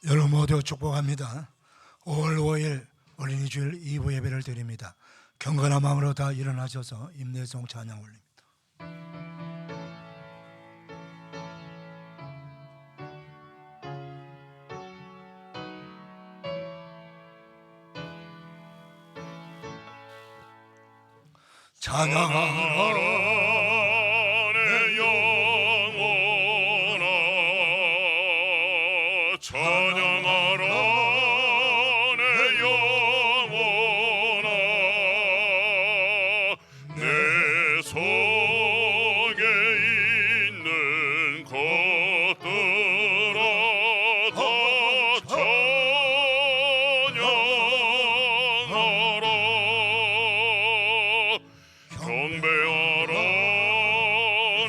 여러분 모두 축복합니다. 5월 5일 어린이 주일 2부 예배를 드립니다. 경건한 마음으로 다 일어나셔서 임내송 찬양 올립니다. 찬양하라 내 영혼아, 찬양하라 내 영혼아, 내 속에 있는 것들아 다 찬양하라. 경배하라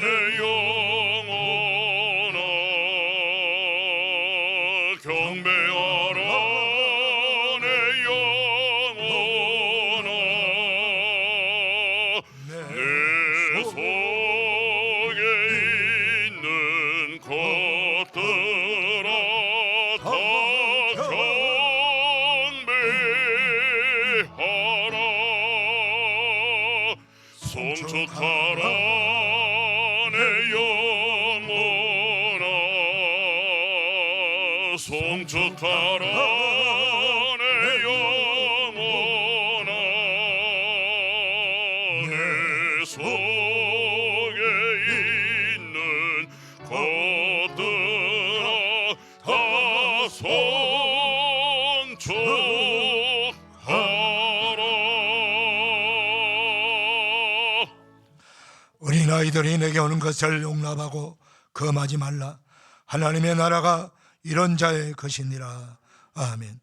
내 영혼아, 경배하라 내 영혼아, 내 속에 있는 것들아 다 경배하라. 송축하라 내 영혼아, 송축하라 내 영혼아, 내 속에 있는 것들아 다 송축하라. 어린아이들이 내게 오는 것을 용납하고 금하지 말라. 하나님의 나라가 이런 자의 것이니라. 아멘.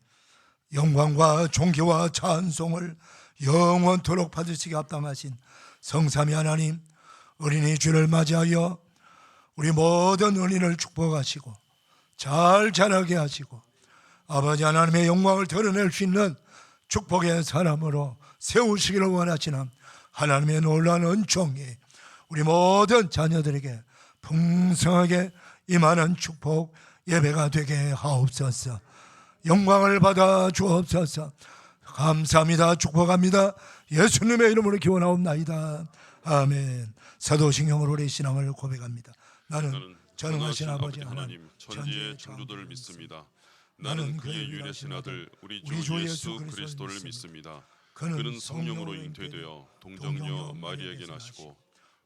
영광과 존귀와 찬송을 영원토록 받으시기 합당하신 성삼위 하나님, 어린이 주를 맞이하여 우리 모든 어린이를 축복하시고 잘 자라게 하시고 아버지 하나님의 영광을 드러낼 수 있는 축복의 사람으로 세우시기를 원하시는 하나님의 놀라운 은총이 우리 모든 자녀들에게 풍성하게 임하는 축복 예배가 되게 하옵소서. 영광을 받아 주옵소서. 감사합니다. 축복합니다. 예수님의 이름으로 기원하옵나이다. 아멘. 사도신경으로 우리 신앙을 고백합니다. 나는 전능하신 아버지 하나님 천지의 창조들을 믿습니다. 나는 그의 유일하신 아들 우리 주 예수 그리스도를 믿습니다. 그는 성령으로 잉태되어 동정녀 마리아에게 나시고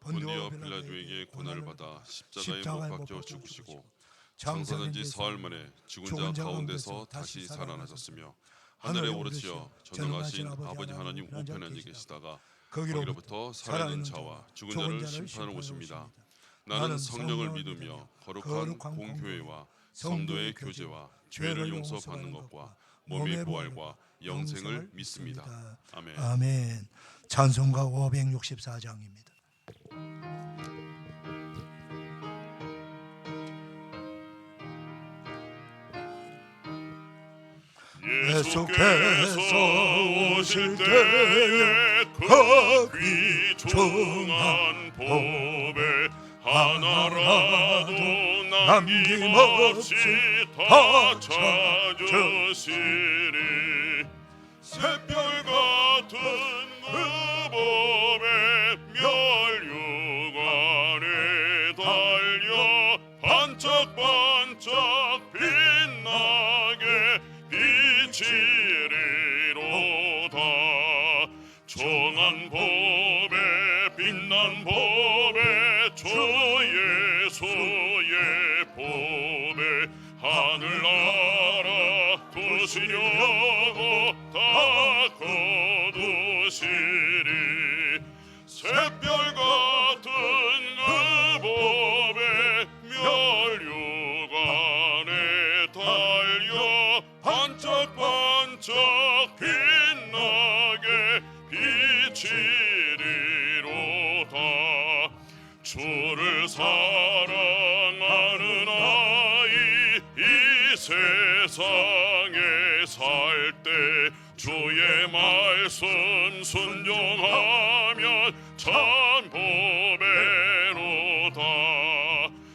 본디오 빌라도에게 고난을 받아 십자가에 못 박혀 죽으시고 장사된 지 사흘 만에 죽은 자 가운데서 다시 살아나셨으며 하늘에 오르시어 전능하신 아버지 하나님 우편에 앉아 계시다가 거기로부터 살아있는 자와 죽은 자를 심판하러 오십니다. 나는 성령을 믿으며 거룩한 공교회와 성도의 교제와 죄를 용서받는 것과 몸의 부활과 영생을 믿습니다. 아멘. 아멘. 찬송가 564장입니다. 예수께서 오실 때에 그 귀중한 보배 하나라도 남김없이 다 찾으시리. 새별 같은 그 보배 멸류관에 달려 반짝반짝 빛나게 비치리로다. 정한 법에 빛난 법에 주 예수의 법에 하늘나라 두시려고 다 거두시리. 샛별 같은 그 법에 멸류관에 달려 반짝반짝 빛나게 비치리로다. 주를 사랑하는 아이 이 세상에 살 때 주의 말씀 순종하면 참 보배로다.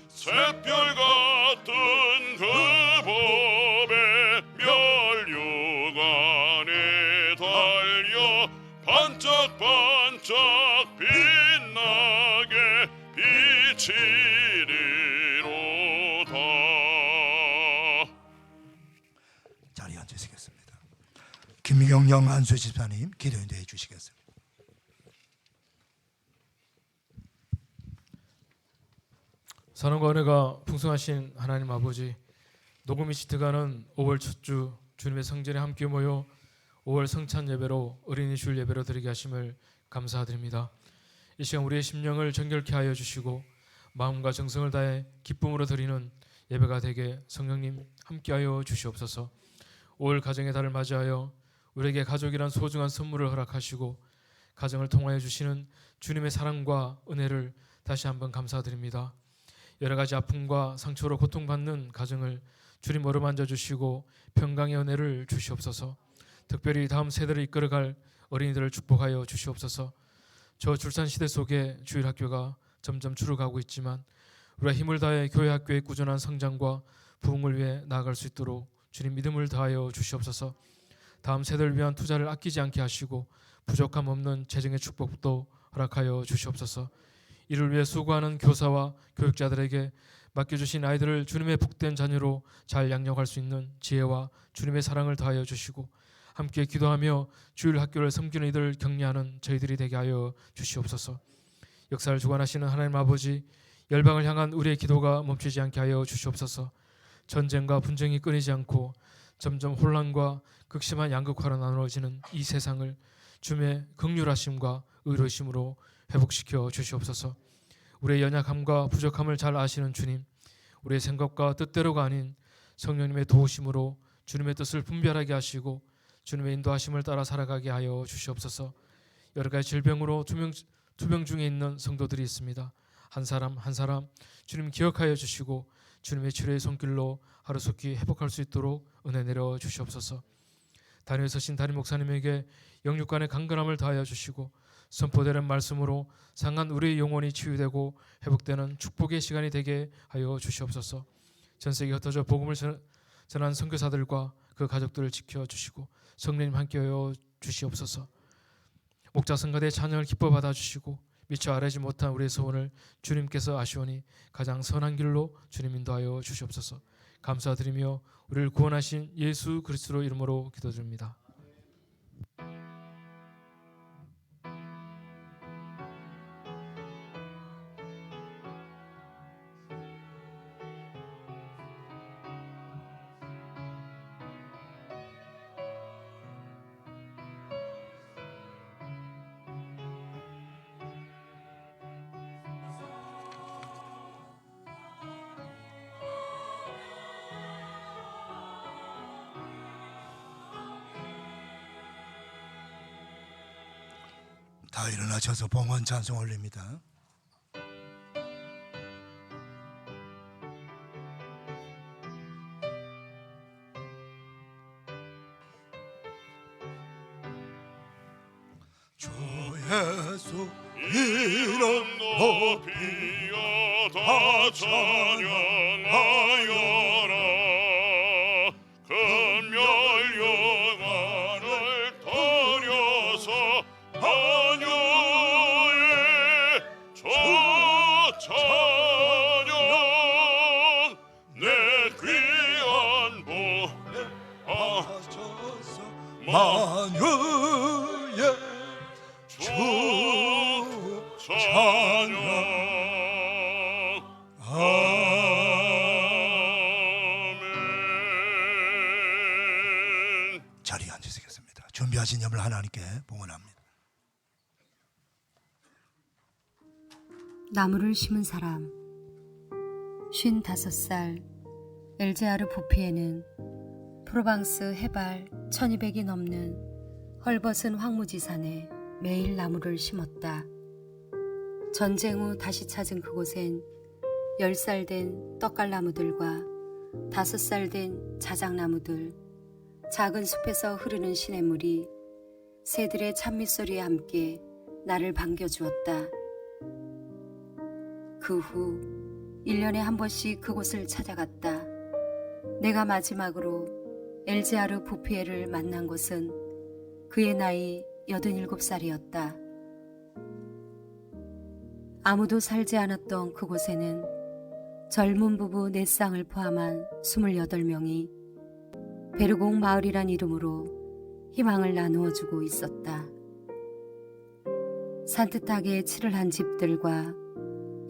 샛별 같은 그 보배 바치리로다. 자리에 앉으시겠습니다. 김경영 안수 집사님 기도 인도해 주시겠습니다. 사랑과 은혜가 풍성하신 하나님 아버지, 녹음이 시트가는 5월 첫 주 주님의 성전에 함께 모여 5월 성찬 예배로 어린이 주일 예배로 드리게 하심을 감사드립니다. 이 시간 우리의 심령을 정결케 하여 주시고 마음과 정성을 다해 기쁨으로 드리는 예배가 되게 성령님 함께하여 주시옵소서. 5월 가정의 달을 맞이하여 우리에게 가족이란 소중한 선물을 허락하시고 가정을 통하여 주시는 주님의 사랑과 은혜를 다시 한번 감사드립니다. 여러 가지 아픔과 상처로 고통받는 가정을 주님 어루만져 주시고 평강의 은혜를 주시옵소서. 특별히 다음 세대를 이끌어갈 어린이들을 축복하여 주시옵소서. 저 출산 시대 속에 주일 학교가 점점 줄어가고 있지만 우리가 힘을 다해 교회 학교의 꾸준한 성장과 부흥을 위해 나아갈 수 있도록 주님 믿음을 다하여 주시옵소서. 다음 세대를 위한 투자를 아끼지 않게 하시고 부족함 없는 재정의 축복도 허락하여 주시옵소서. 이를 위해 수고하는 교사와 교육자들에게 맡겨주신 아이들을 주님의 복된 자녀로 잘 양육할 수 있는 지혜와 주님의 사랑을 다하여 주시고 함께 기도하며 주일 학교를 섬기는 이들 격려하는 저희들이 되게 하여 주시옵소서. 역사를 주관하시는 하나님 아버지, 열방을 향한 우리의 기도가 멈추지 않게 하여 주시옵소서. 전쟁과 분쟁이 끊이지 않고 점점 혼란과 극심한 양극화로 나누어지는 이 세상을 주님의 긍휼하심과 의로심으로 회복시켜 주시옵소서. 우리의 연약함과 부족함을 잘 아시는 주님, 우리의 생각과 뜻대로가 아닌 성령님의 도우심으로 주님의 뜻을 분별하게 하시고 주님의 인도하심을 따라 살아가게 하여 주시옵소서. 여러 가지 질병으로 투병 중에 있는 성도들이 있습니다. 한 사람 한 사람 주님 기억하여 주시고 주님의 치료의 손길로 하루속히 회복할 수 있도록 은혜 내려 주시옵소서. 단위에 서신 담임 목사님에게 영육간의 강건함을 다하여 주시고 선포되는 말씀으로 상한 우리의 영혼이 치유되고 회복되는 축복의 시간이 되게 하여 주시옵소서. 전세계 흩어져 복음을 전한 선교사들과 그 가족들을 지켜주시고 성령님 함께하여 주시옵소서. 목자 성가대 찬양을 기뻐 받아주시고 미처 아뢰지 못한 우리의 소원을 주님께서 아시오니 가장 선한 길로 주님 인도하여 주시옵소서. 감사드리며 우리를 구원하신 예수 그리스도 이름으로 기도드립니다. 다 일어나셔서 봉헌 찬송 올립니다. 주 예수 이름 높이어 다 찬양하여라. 금멸 영광을 드려서 하늘의 저 찬양 내 귀한 하셔서 만유의 주 찬양. 아멘. 자리에 앉으시겠습니다. 준비하신 염을 하나님께 봉헌합니다. 나무를 심은 사람 55살 엘제아르 부피에는 프로방스 해발 1200이 넘는 헐벗은 황무지산에 매일 나무를 심었다. 전쟁 후 다시 찾은 그곳엔 10살 된 떡갈나무들과 5살 된 자작나무들, 작은 숲에서 흐르는 시냇물이 새들의 찬미소리에 함께 나를 반겨주었다. 그 후 1년에 한 번씩 그곳을 찾아갔다. 내가 마지막으로 엘제아르 부피에를 만난 것은 그의 나이 87살이었다. 아무도 살지 않았던 그곳에는 젊은 부부 4쌍을 포함한 28명이 베르공 마을이란 이름으로 희망을 나누어 주고 있었다. 산뜻하게 칠을 한 집들과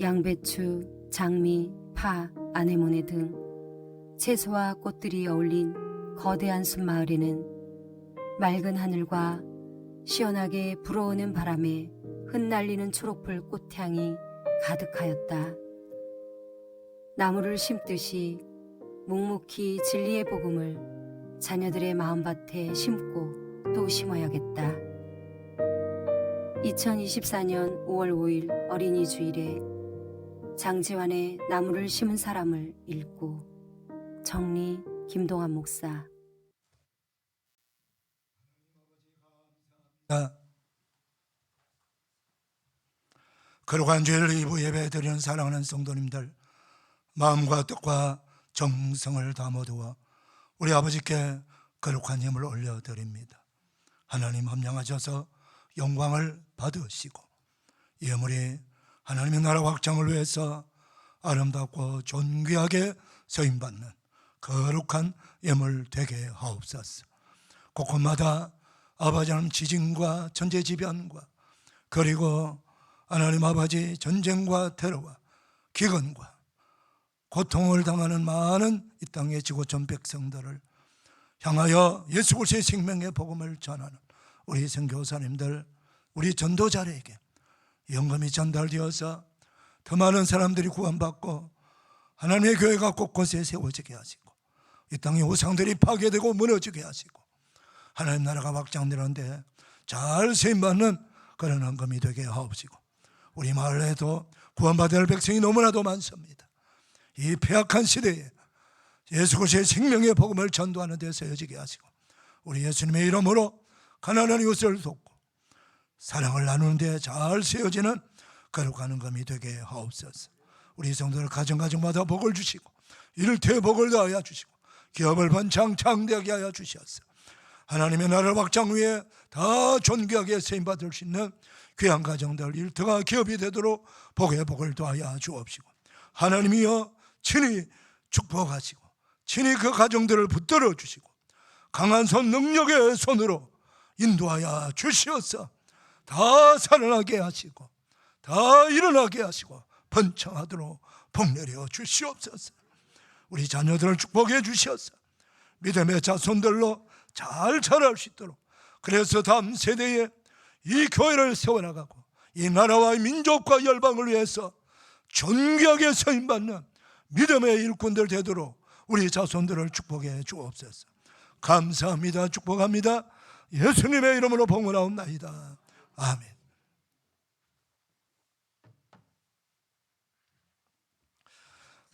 양배추, 장미, 파, 아네모네 등 채소와 꽃들이 어울린 거대한 숲마을에는 맑은 하늘과 시원하게 불어오는 바람에 흩날리는 초록불 꽃향이 가득하였다. 나무를 심듯이 묵묵히 진리의 복음을 자녀들의 마음밭에 심고 또 심어야겠다. 2024년 5월 5일 어린이 주일에 장지환의 나무를 심은 사람을 읽고 정리 김동환 목사. 거룩한 주일 2부 예배 드리는 사랑하는 성도님들, 마음과 뜻과 정성을 다 모두어 우리 아버지께 거룩한 힘을 올려드립니다. 하나님 함량하셔서 영광을 받으시고 이 예물이 하나님의 나라 확장을 위해서 아름답고 존귀하게 서임받는 거룩한 예물 되게 하옵소서. 곳곳마다 아버지 하나님 지진과 천재지변과 그리고 하나님 아버지 전쟁과 테러와 기근과 고통을 당하는 많은 이 땅의 지구촌 백성들을 향하여 예수 그리스도의 생명의 복음을 전하는 우리 선교사님들, 우리 전도자들에게 영감이 전달되어서 더 많은 사람들이 구원받고 하나님의 교회가 곳곳에 세워지게 하시고 이 땅의 우상들이 파괴되고 무너지게 하시고 하나님 나라가 확장되는데 잘 쓰임받는 그런 헌금이 되게 하옵시고 우리 마을에도 구원받을 백성이 너무나도 많습니다. 이 폐악한 시대에 예수 그리스도의 생명의 복음을 전도하는 데 쓰여지게 하시고 우리 예수님의 이름으로 가난한 이웃을 돕고 사랑을 나누는 데 잘 쓰여지는 거룩한 헌금이 되게 하옵소서. 우리 성도들 가정마다 복을 주시고 일터에 복을 더하여 주시고 기업을 번창 창대하게 하여 주시옵소서. 하나님의 나라를 확장 위에 더 존귀하게 쓰임받을 수 있는 귀한 가정들, 일터가 기업이 되도록 복의 복을 더하여 주옵시고 하나님이여 친히 축복하시고 친히 그 가정들을 붙들어 주시고 강한 손 능력의 손으로 인도하여 주시옵소서. 다 살아나게 하시고 다 일어나게 하시고 번창하도록 복내려 주시옵소서. 우리 자녀들을 축복해 주시옵소서. 믿음의 자손들로 잘 자랄 수 있도록 그래서 다음 세대에 이 교회를 세워나가고 이 나라와 민족과 열방을 위해서 존귀하게 서임받는 믿음의 일꾼들 되도록 우리 자손들을 축복해 주옵소서. 감사합니다. 축복합니다. 예수님의 이름으로 봉헌하옵나이다. 아멘.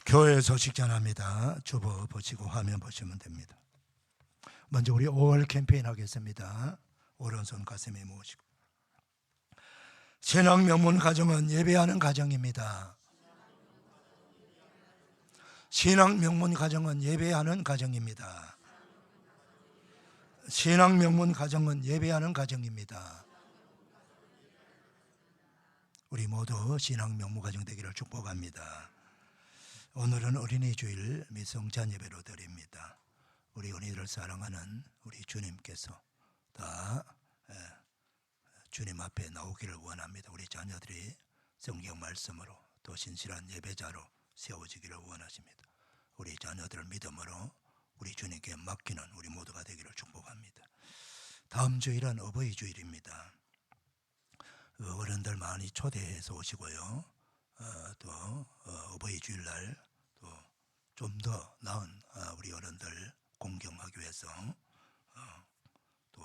교회 소식 전합니다. 주보 보시고 화면 보시면 됩니다. 먼저 우리 5월 캠페인 하겠습니다. 오른손 가슴에 모으시고 신앙 명문 가정은 예배하는 가정입니다. 신앙 명문 가정은 예배하는 가정입니다. 신앙 명문 가정은 예배하는 가정입니다. 우리 모두 신앙 명문 가정 되기를 축복합니다. 오늘은 어린이 주일 미성찬 예배로 드립니다. 우리 어린이를 사랑하는 우리 주님께서 다 주님 앞에 나오기를 원합니다. 우리 자녀들이 성경 말씀으로 또 신실한 예배자로 세워지기를 원하십니다. 우리 자녀들을 믿음으로 우리 주님께 맡기는 우리 모두가 되기를 축복합니다. 다음 주일은 어버이 주일입니다. 어른들 많이 초대해서 오시고요. 또 어버이 주일날 또 좀 더 나은 우리 어른들 공경하기 위해서 또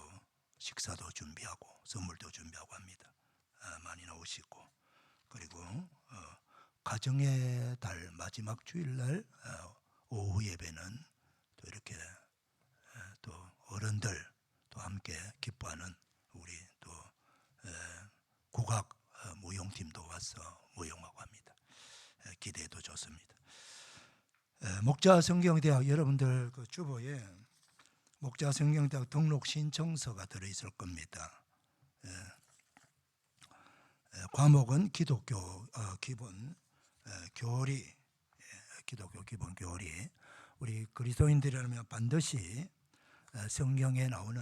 식사도 준비하고 선물도 준비하고 합니다. 많이 나오시고 그리고 가정의 달 마지막 주일날 오후 예배는 또 이렇게 또 어른들 또 함께 기뻐하는 우리 또 국악 무용팀도 와서 무용하고 합니다. 기대도 좋습니다. 목자 성경대학 여러분들 그 주보에 목자 성경대학 등록 신청서가 들어있을 겁니다. 과목은 기독교 기본 교리, 기독교 기본 교리. 우리 그리스도인들이라면 반드시 성경에 나오는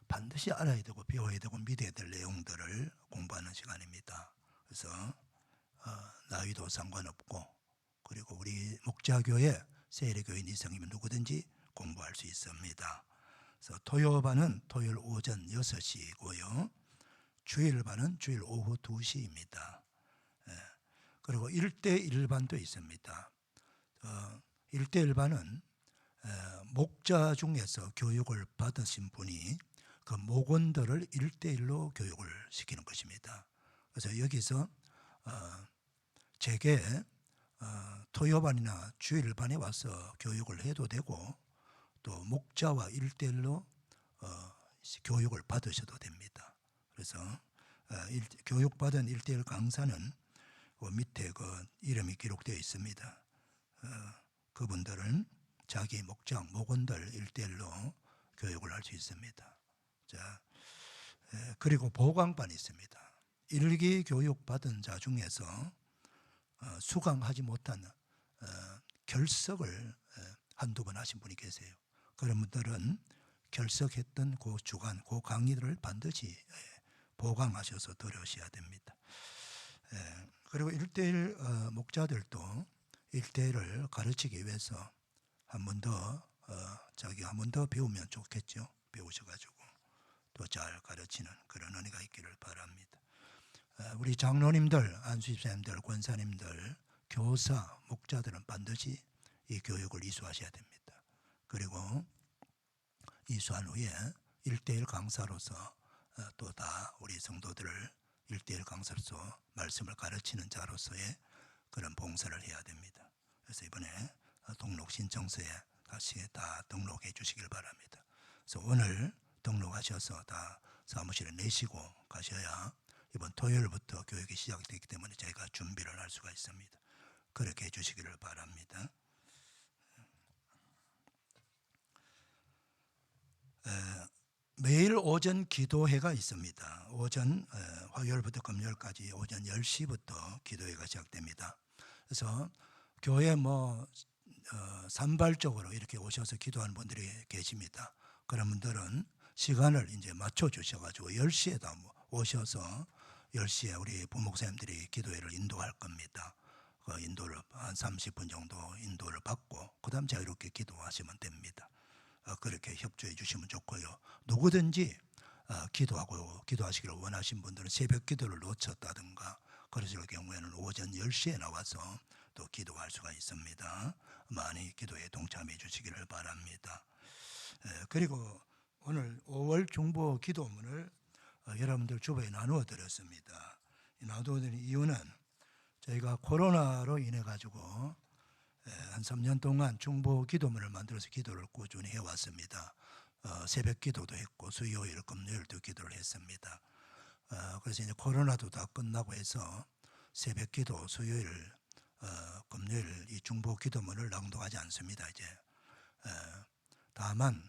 반드시 알아야 되고 배워야 되고 믿어야 될 내용들을 공부하는 시간입니다. 그래서 나이도 상관없고, 그리고 우리 목자교회 세례교인 이상이면 누구든지 공부할 수 있습니다. 그래서 토요반은 토요일 오전 6시이고요. 주일반은 주일 오후 2시입니다. 그리고 1대1반도 있습니다. 1대1반은 목자 중에서 교육을 받으신 분이 그 목원들을 1대1로 교육을 시키는 것입니다. 그래서 여기서 제게 토요반이나 주일반에 와서 교육을 해도 되고, 또 목자와 1대1로 교육을 받으셔도 됩니다. 그래서 교육받은 1대1 강사는 그 밑에 그 이름이 기록되어 있습니다. 그분들은 자기 목장, 목원들 1대1로 교육을 할 수 있습니다. 자, 그리고 보강반이 있습니다. 1기 교육 받은 자 중에서 수강하지 못한 결석을 한두 번 하신 분이 계세요. 그런 분들은 결석했던 그 주간, 그 강의들을 반드시 보강하셔서 들으셔야 됩니다. 그리고 1대1 목자들도 1대1을 가르치기 위해서 한 번 더 자기가 한 번 더 배우면 좋겠죠. 배우셔가지고 또 잘 가르치는 그런 은혜가 있기를 바랍니다. 우리 장로님들, 안수집사님들, 권사님들, 교사, 목자들은 반드시 이 교육을 이수하셔야 됩니다. 그리고 이수한 후에 1대1 강사로서 또 다 우리 성도들을 1대1 강사로서 말씀을 가르치는 자로서의 그런 봉사를 해야 됩니다. 그래서 이번에 등록 신청서에 다시 다 등록해 주시길 바랍니다. 그래서 오늘 등록하셔서 다 사무실에 내시고 가셔야 이번 토요일부터 교육이 시작되기 때문에 저희가 준비를 할 수가 있습니다. 그렇게 해주시기를 바랍니다. 매일 오전 기도회가 있습니다. 오전 화요일부터 금요일까지 오전 10시부터 기도회가 시작됩니다. 그래서 교회 산발적으로 이렇게 오셔서 기도하는 분들이 계십니다. 그런 분들은 시간을 이제 맞춰 주셔가지고 10시에 다 오셔서 10시에 우리 부목사님들이 기도회를 인도할 겁니다. 그 인도를 한 30분 정도 인도를 받고 그다음 자유롭게 기도하시면 됩니다. 그렇게 협조해 주시면 좋고요. 누구든지 기도하시기를 원하신 분들은 새벽 기도를 놓쳤다든가 그러실 경우에는 오전 10시에 나와서 또 기도할 수가 있습니다. 많이 기도에 동참해 주시기를 바랍니다. 그리고 오늘 5월 중보 기도문을 여러분들 주보에 나누어 드렸습니다. 나누어 드린 이유는 저희가 코로나로 인해 가지고 한 3년 동안 중보 기도문을 만들어서 기도를 꾸준히 해왔습니다. 새벽 기도도 했고 수요일, 금요일도 기도를 했습니다. 그래서 이제 코로나도 다 끝나고 해서 새벽 기도, 수요일, 금요일 이 중보 기도문을 낭독하지 않습니다. 이제 다만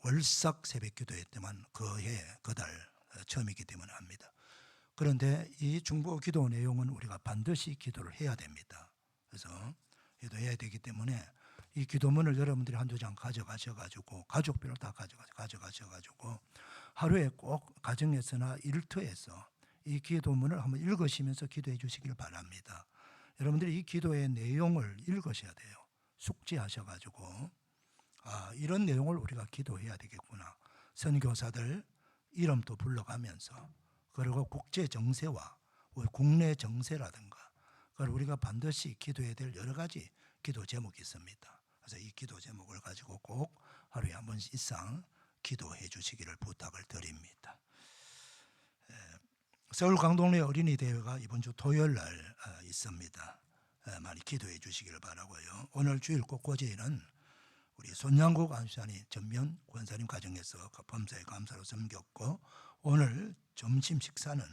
월삭 새벽 기도회 때만 그달 처음이기 때문에 합니다. 그런데 이 중보 기도 내용은 우리가 반드시 기도를 해야 됩니다. 그래서 기도해야 되기 때문에 이 기도문을 여러분들이 한두 장 가져가셔가지고 가족별로 다 가져가셔가지고 하루에 꼭 가정에서나 일터에서 이 기도문을 한번 읽으시면서 기도해 주시길 바랍니다. 여러분들이 이 기도의 내용을 읽으셔야 돼요. 숙지하셔가지고 이런 내용을 우리가 기도해야 되겠구나. 선교사들 이름도 불러가면서 그리고 국제 정세와 국내 정세라든가 그걸 우리가 반드시 기도해야 될 여러 가지 기도 제목이 있습니다. 그래서 이 기도 제목을 가지고 꼭 하루에 한 번 이상 기도해 주시기를 부탁을 드립니다. 서울 강동래 어린이 대회가 이번 주 토요일 날 있습니다. 많이 기도해 주시기를 바라고요. 오늘 주일 꽃꽂이는 우리 손양국 안수사님 전면 권사님 가정에서 범사에 감사로 섬겼고 오늘 점심 식사는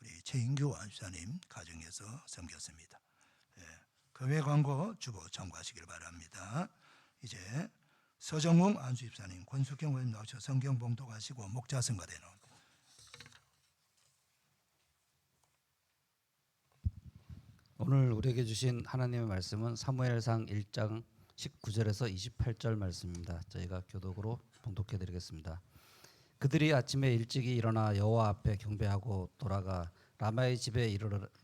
우리 최인규 안수사님 가정에서 섬겼습니다. 교회 광고 주보 참고하시길 바랍니다. 이제 서정웅 안수집사님, 권숙경 의원님 나오셔서 성경 봉독하시고 목자 성가대 나옵니다. 오늘 우리에게 주신 하나님의 말씀은 사무엘상 1장 19절에서 28절 말씀입니다. 저희가 교독으로 봉독해 드리겠습니다. 그들이 아침에 일찍이 일어나 여호와 앞에 경배하고 돌아가 라마의 집에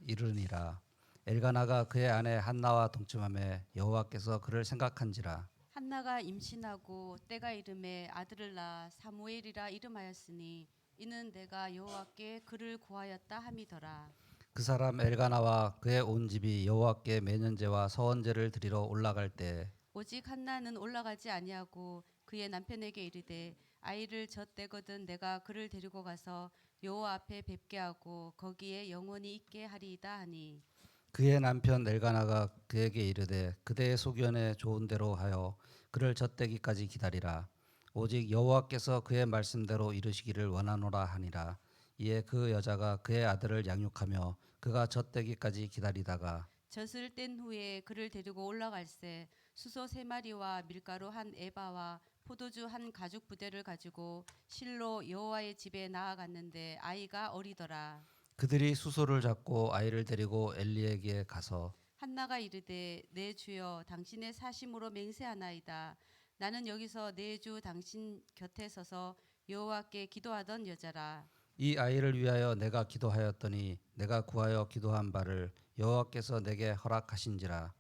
이르니라. 엘가나가 그의 아내 한나와 동침하며 여호와께서 그를 생각한지라. 한나가 임신하고 때가 이름에 아들을 낳아 사무엘이라 이름하였으니 이는 내가 여호와께 그를 구하였다 함이더라. 그 사람 엘가나와 그의 온 집이 여호와께 매년제와 서원제를 드리러 올라갈 때 오직 한나는 올라가지 아니하고 그의 남편에게 이르되 아이를 젖대거든 내가 그를 데리고 가서 여호와 앞에 뵙게 하고 거기에 영원히 있게 하리이다 하니 그의 남편 엘가나가 그에게 이르되 그대의 소견에 좋은 대로 하여 그를 젖대기까지 기다리라. 오직 여호와께서 그의 말씀대로 이루시기를 원하노라 하니라. 이에 그 여자가 그의 아들을 양육하며 그가 젖대기까지 기다리다가 젖을 뗀 후에 그를 데리고 올라갈새 수소 3마리와 밀가루 한 에바와 포도주 한 가죽 부대를 가지고 실로 여호와의 집에 나아갔는데 아이가 어리더라. 그들이 수소를 잡고 아이를 데리고 엘리에게 가서 한나가 이르되 내 주여 당신의 사심으로 맹세하나이다. 나는 여기서 내 주 당신 곁에 서서 여호와께 기도하던 여자라. 이 아이를 위하여 내가 기도하였더니 내가 구하여 기도한 바를 여호와께서 내게 허락하신지라.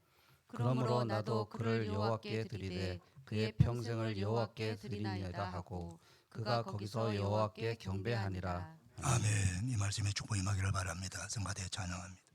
그러므로 나도 그를 여호와께 드리되 그의 평생을 여호와께 드리나이다 하고 그가 거기서 여호와께 경배하니라. 아멘. 이 말씀에 축복이 임하기를 바랍니다. 성가대 찬양합니다.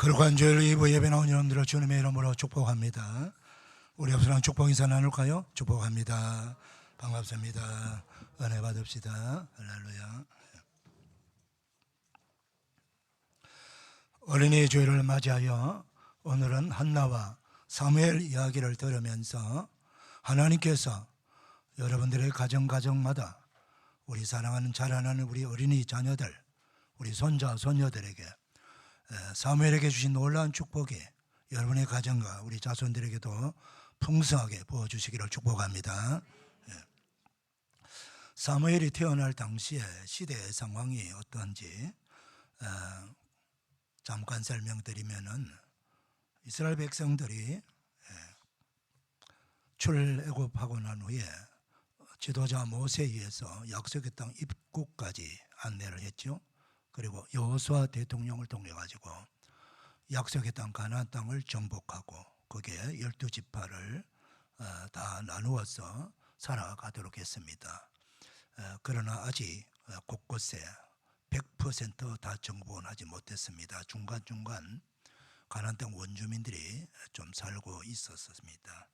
거룩한 주일 2부 예배 나온 여러분들을 주님의 이름으로 축복합니다. 우리 앞서랑 축복 인사 나눌까요? 축복합니다. 반갑습니다. 은혜 받읍시다. 할렐루야. 어린이 주일을 맞이하여 오늘은 한나와 사무엘 이야기를 들으면서 하나님께서 여러분들의 가정마다 우리 사랑하는 자라나는 우리 어린이 자녀들, 우리 손자 손녀들에게 사무엘에게 주신 놀라운 축복이 여러분의 가정과 우리 자손들에게도 풍성하게 부어주시기를 축복합니다. 사무엘이 태어날 당시에 시대의 상황이 어떠한지 잠깐 설명드리면은 이스라엘 백성들이 출애굽하고 난 후에 지도자 모세에 의해서 약속의 땅 입구까지 안내를 했죠. 그리고 여호수아 대통령을 통해 가지고 약속의 땅 가나안 땅을 정복하고 거기에 12지파를 다 나누어서 살아가도록 했습니다. 그러나 아직 곳곳에 100% 다 정복은 하지 못했습니다. 중간중간 가나안 땅 원주민들이 좀 살고 있었습니다.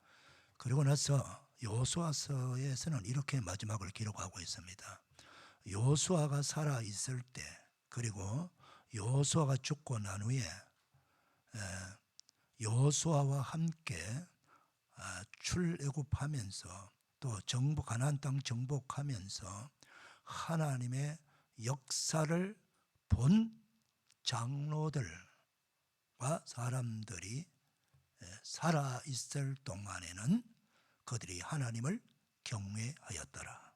그리고 나서 여호수아서에서는 이렇게 마지막을 기록하고 있습니다. 여호수아가 살아 있을 때, 그리고 여호수아가 죽고 난 후에 여호수아와 함께 출애굽하면서 또 가나안 땅 정복하면서 하나님의 역사를 본 장로들과 사람들이 살아 있을 동안에는 그들이 하나님을 경외하였더라.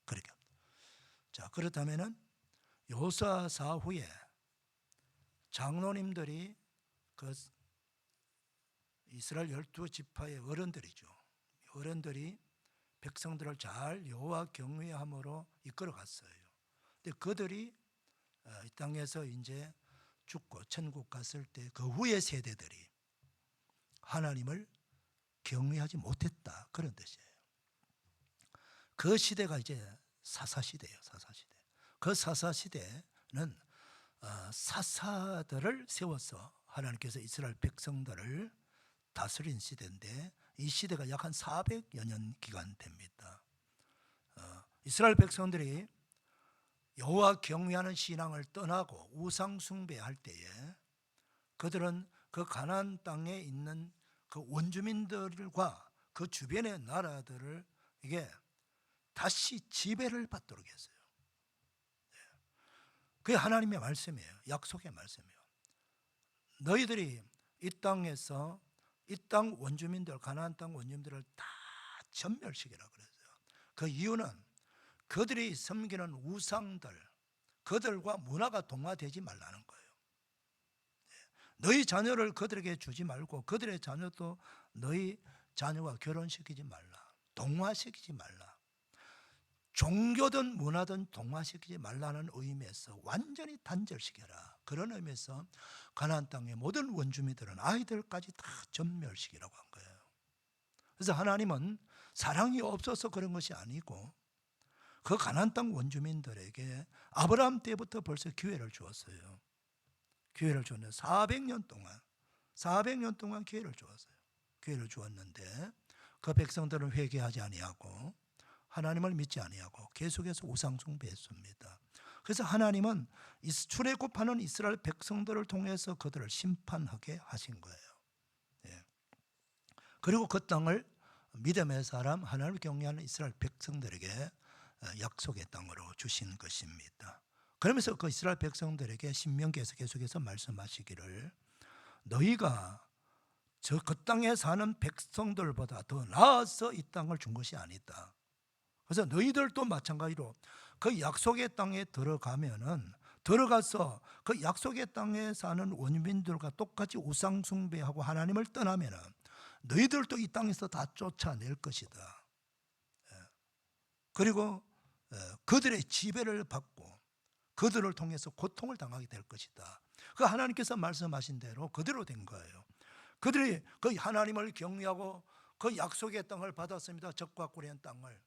그렇게. 자, 그렇다면은 여호수아 사후에 장로님들이 그 이스라엘 12지파의 어른들이죠. 어른들이 백성들을 잘 여호와 경외함으로 이끌어갔어요. 근데 그들이 이 땅에서 이제 죽고 천국 갔을 때 그 후의 세대들이 하나님을 경외하지 못했다, 그런 뜻이에요. 그 시대가 이제 사사시대예요. 사사시대. 그 사사시대는 사사들을 세워서 하나님께서 이스라엘 백성들을 다스린 시대인데, 이 시대가 약 한 400여 년 기간 됩니다. 이스라엘 백성들이 여호와 경외하는 신앙을 떠나고 우상 숭배할 때에 그들은 그 가나안 땅에 있는 그 원주민들과 그 주변의 나라들을 이게 다시 지배를 받도록 했어요. 그게 하나님의 말씀이에요. 약속의 말씀이에요. 너희들이 이 땅에서 이 땅 원주민들, 가나안 땅 원주민들을 다 전멸시키라 그랬어요. 그 이유는 그들이 섬기는 우상들, 그들과 문화가 동화되지 말라는 거예요. 너희 자녀를 그들에게 주지 말고 그들의 자녀도 너희 자녀와 결혼시키지 말라. 동화시키지 말라. 종교든 문화든 동화시키지 말라는 의미에서 완전히 단절시켜라. 그런 의미에서 가나안 땅의 모든 원주민들은 아이들까지 다 전멸시키라고 한 거예요. 그래서 하나님은 사랑이 없어서 그런 것이 아니고 그 가나안 땅 원주민들에게 아브라함 때부터 벌써 기회를 주었어요. 기회를 줬는데 400년 동안 기회를 주었어요. 기회를 주었는데 그 백성들은 회개하지 아니하고 하나님을 믿지 아니하고 계속해서 우상 숭배했습니다. 그래서 하나님은 출애굽하는 이스라엘 백성들을 통해서 그들을 심판하게 하신 거예요. 그리고 그 땅을 믿음의 사람, 하나님을 경외하는 이스라엘 백성들에게 약속의 땅으로 주신 것입니다. 그러면서 그 이스라엘 백성들에게 신명기에서 계속해서 말씀하시기를 너희가 그 땅에 사는 백성들보다 더 나아서 이 땅을 준 것이 아니다. 그래서 너희들도 마찬가지로 그 약속의 땅에 들어가서 그 약속의 땅에 사는 원주민들과 똑같이 우상 숭배하고 하나님을 떠나면은 너희들도 이 땅에서 다 쫓아낼 것이다. 그리고 그들의 지배를 받고 그들을 통해서 고통을 당하게 될 것이다. 그 하나님께서 말씀하신 대로 그대로 된 거예요. 그들이 그 하나님을 경외하고 그 약속의 땅을 받았습니다. 적과 꿀의 땅을.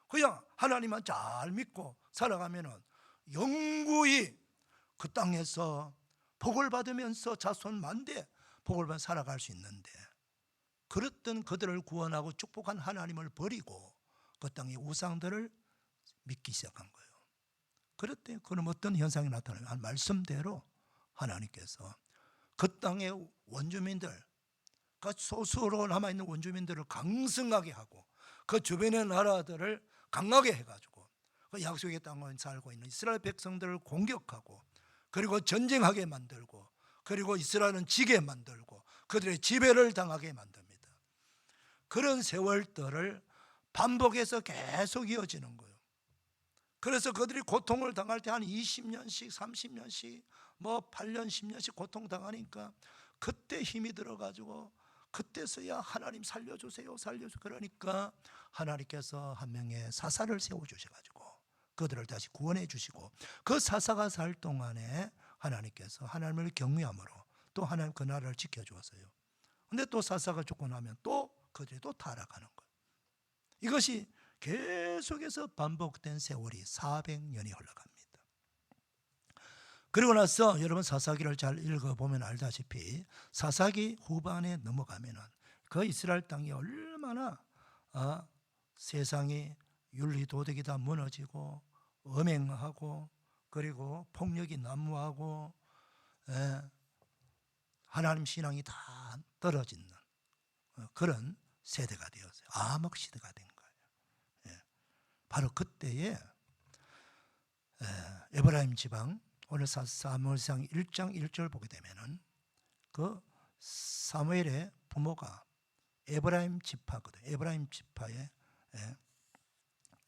그냥 하나님만 잘 믿고 살아가면은 영구히 그 땅에서 복을 받으면서 자손 만대 복을 받아 살아갈 수 있는데, 그랬던 그들을 구원하고 축복한 하나님을 버리고 그 땅의 우상들을 믿기 시작한 거예요. 그럴 때 그럼 어떤 현상이 나타나면 말씀대로 하나님께서 그 땅의 원주민들, 그 소수로 남아있는 원주민들을 강성하게 하고 그 주변의 나라들을 강하게 해가지고 그 약속의 땅에 살고 있는 이스라엘 백성들을 공격하고, 그리고 전쟁하게 만들고, 그리고 이스라엘은 지게 만들고 그들의 지배를 당하게 만듭니다. 그런 세월들을 반복해서 계속 이어지는 거예요. 그래서 그들이 고통을 당할 때 한 20년씩 30년씩 뭐 8년 10년씩 고통당하니까 그때 힘이 들어가지고 그때서야 하나님 살려주세요 살려주세요 그러니까 하나님께서 한 명의 사사를 세워주셔가지고 그들을 다시 구원해 주시고, 그 사사가 살 동안에 하나님께서 하나님을 경외함으로 또 하나님 그 나라를 지켜주었어요. 근데 또 사사가 죽고 나면 또 그들이 또 타락하는 거예요. 이것이 계속해서 반복된 세월이 400년이 흘러갑니다. 그리고 나서 여러분 사사기를 잘 읽어보면 알다시피 사사기 후반에 넘어가면은 그 이스라엘 땅이 얼마나 세상이 윤리도덕이 다 무너지고 음행하고 그리고 폭력이 난무하고 하나님 신앙이 다 떨어지는 그런 세대가 되었어요. 암흑 시대가 된 거예요. 바로 그때에 에브라임 지방, 오늘 사무엘상 1장 1절 보게 되면은 그 사무엘의 부모가 에브라임 지파거든. 에브라임 지파의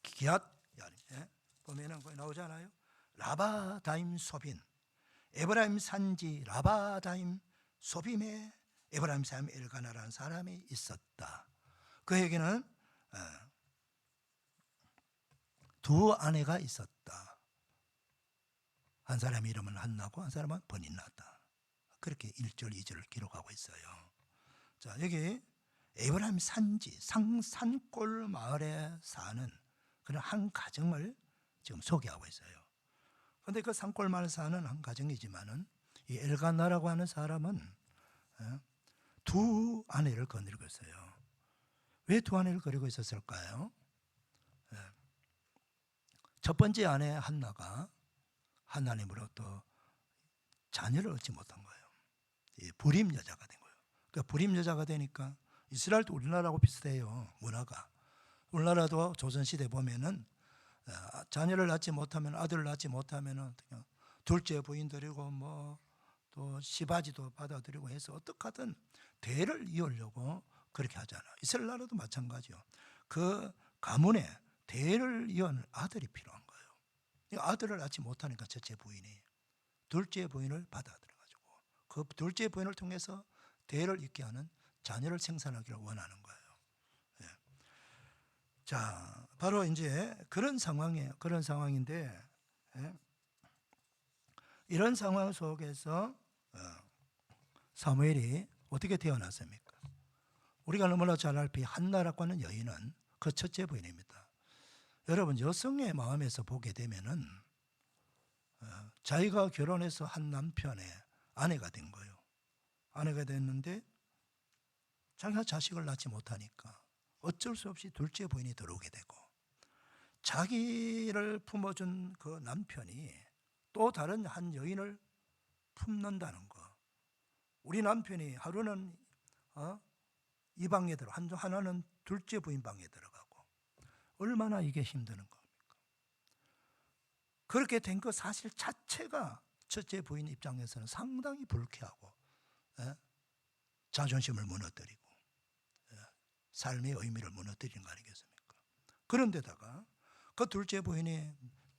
기앗 보면은 거기 나오잖아요. 라바다임 소빈, 에브라임 산지 라바다임 소빔에 에브라임 사람 엘가나라는 사람이 있었다. 그에게는 두 아내가 있었다. 한 사람의 이름은 한나고 한 사람은 버니나다. 그렇게 1절 2절을 기록하고 있어요. 자, 여기 에브라임 산지 산골 마을에 사는 그런 한 가정을 지금 소개하고 있어요. 그런데 그 산골 마을 사는 한 가정이지만은 이 엘가나라고 하는 사람은 두 아내를 거느리고 있어요. 왜 두 아내를 거느리고 있었을까요? 첫 번째 아내 한나가 하나님으로부터 자녀를 얻지 못한 거예요. 불임 여자가 된 거예요. 그러니까 불임 여자가 되니까 이스라엘도 우리나라하고 비슷해요. 문화가. 우리나라도 조선시대 보면은 자녀를 낳지 못하면, 아들을 낳지 못하면은 그냥 둘째 부인 드리고 뭐 또 시바지도 받아들이고 해서 어떻게든 대를 이으려고 그렇게 하잖아요. 이스라엘 나라도 마찬가지요. 그 가문에 대를 이은 아들이 필요한 거예요. 아들을 낳지 못하니까 첫째 부인이 둘째 부인을 받아들여가지고 그 둘째 부인을 통해서 대를 잇게 하는 자녀를 생산하기를 원하는 거예요. 자, 바로 이제 그런 상황인데, 이런 상황 속에서 사무엘이 어떻게 태어났습니까? 우리가 너무나 잘 알피 한나라고 하는 여인은 그 첫째 부인입니다. 여러분, 여성의 마음에서 보게 되면은 자기가 결혼해서 한 남편의 아내가 된 거예요. 아내가 됐는데 자기가 자식을 낳지 못하니까 어쩔 수 없이 둘째 부인이 들어오게 되고, 자기를 품어준 그 남편이 또 다른 한 여인을 품는다는 거. 우리 남편이 하루는 이 방에 들어, 하나는 둘째 부인 방에 들어가고, 얼마나 이게 힘드는 겁니까? 그렇게 된 그 사실 자체가 첫째 부인 입장에서는 상당히 불쾌하고 자존심을 무너뜨리고 삶의 의미를 무너뜨리는 거 아니겠습니까? 그런데다가 그 둘째 부인이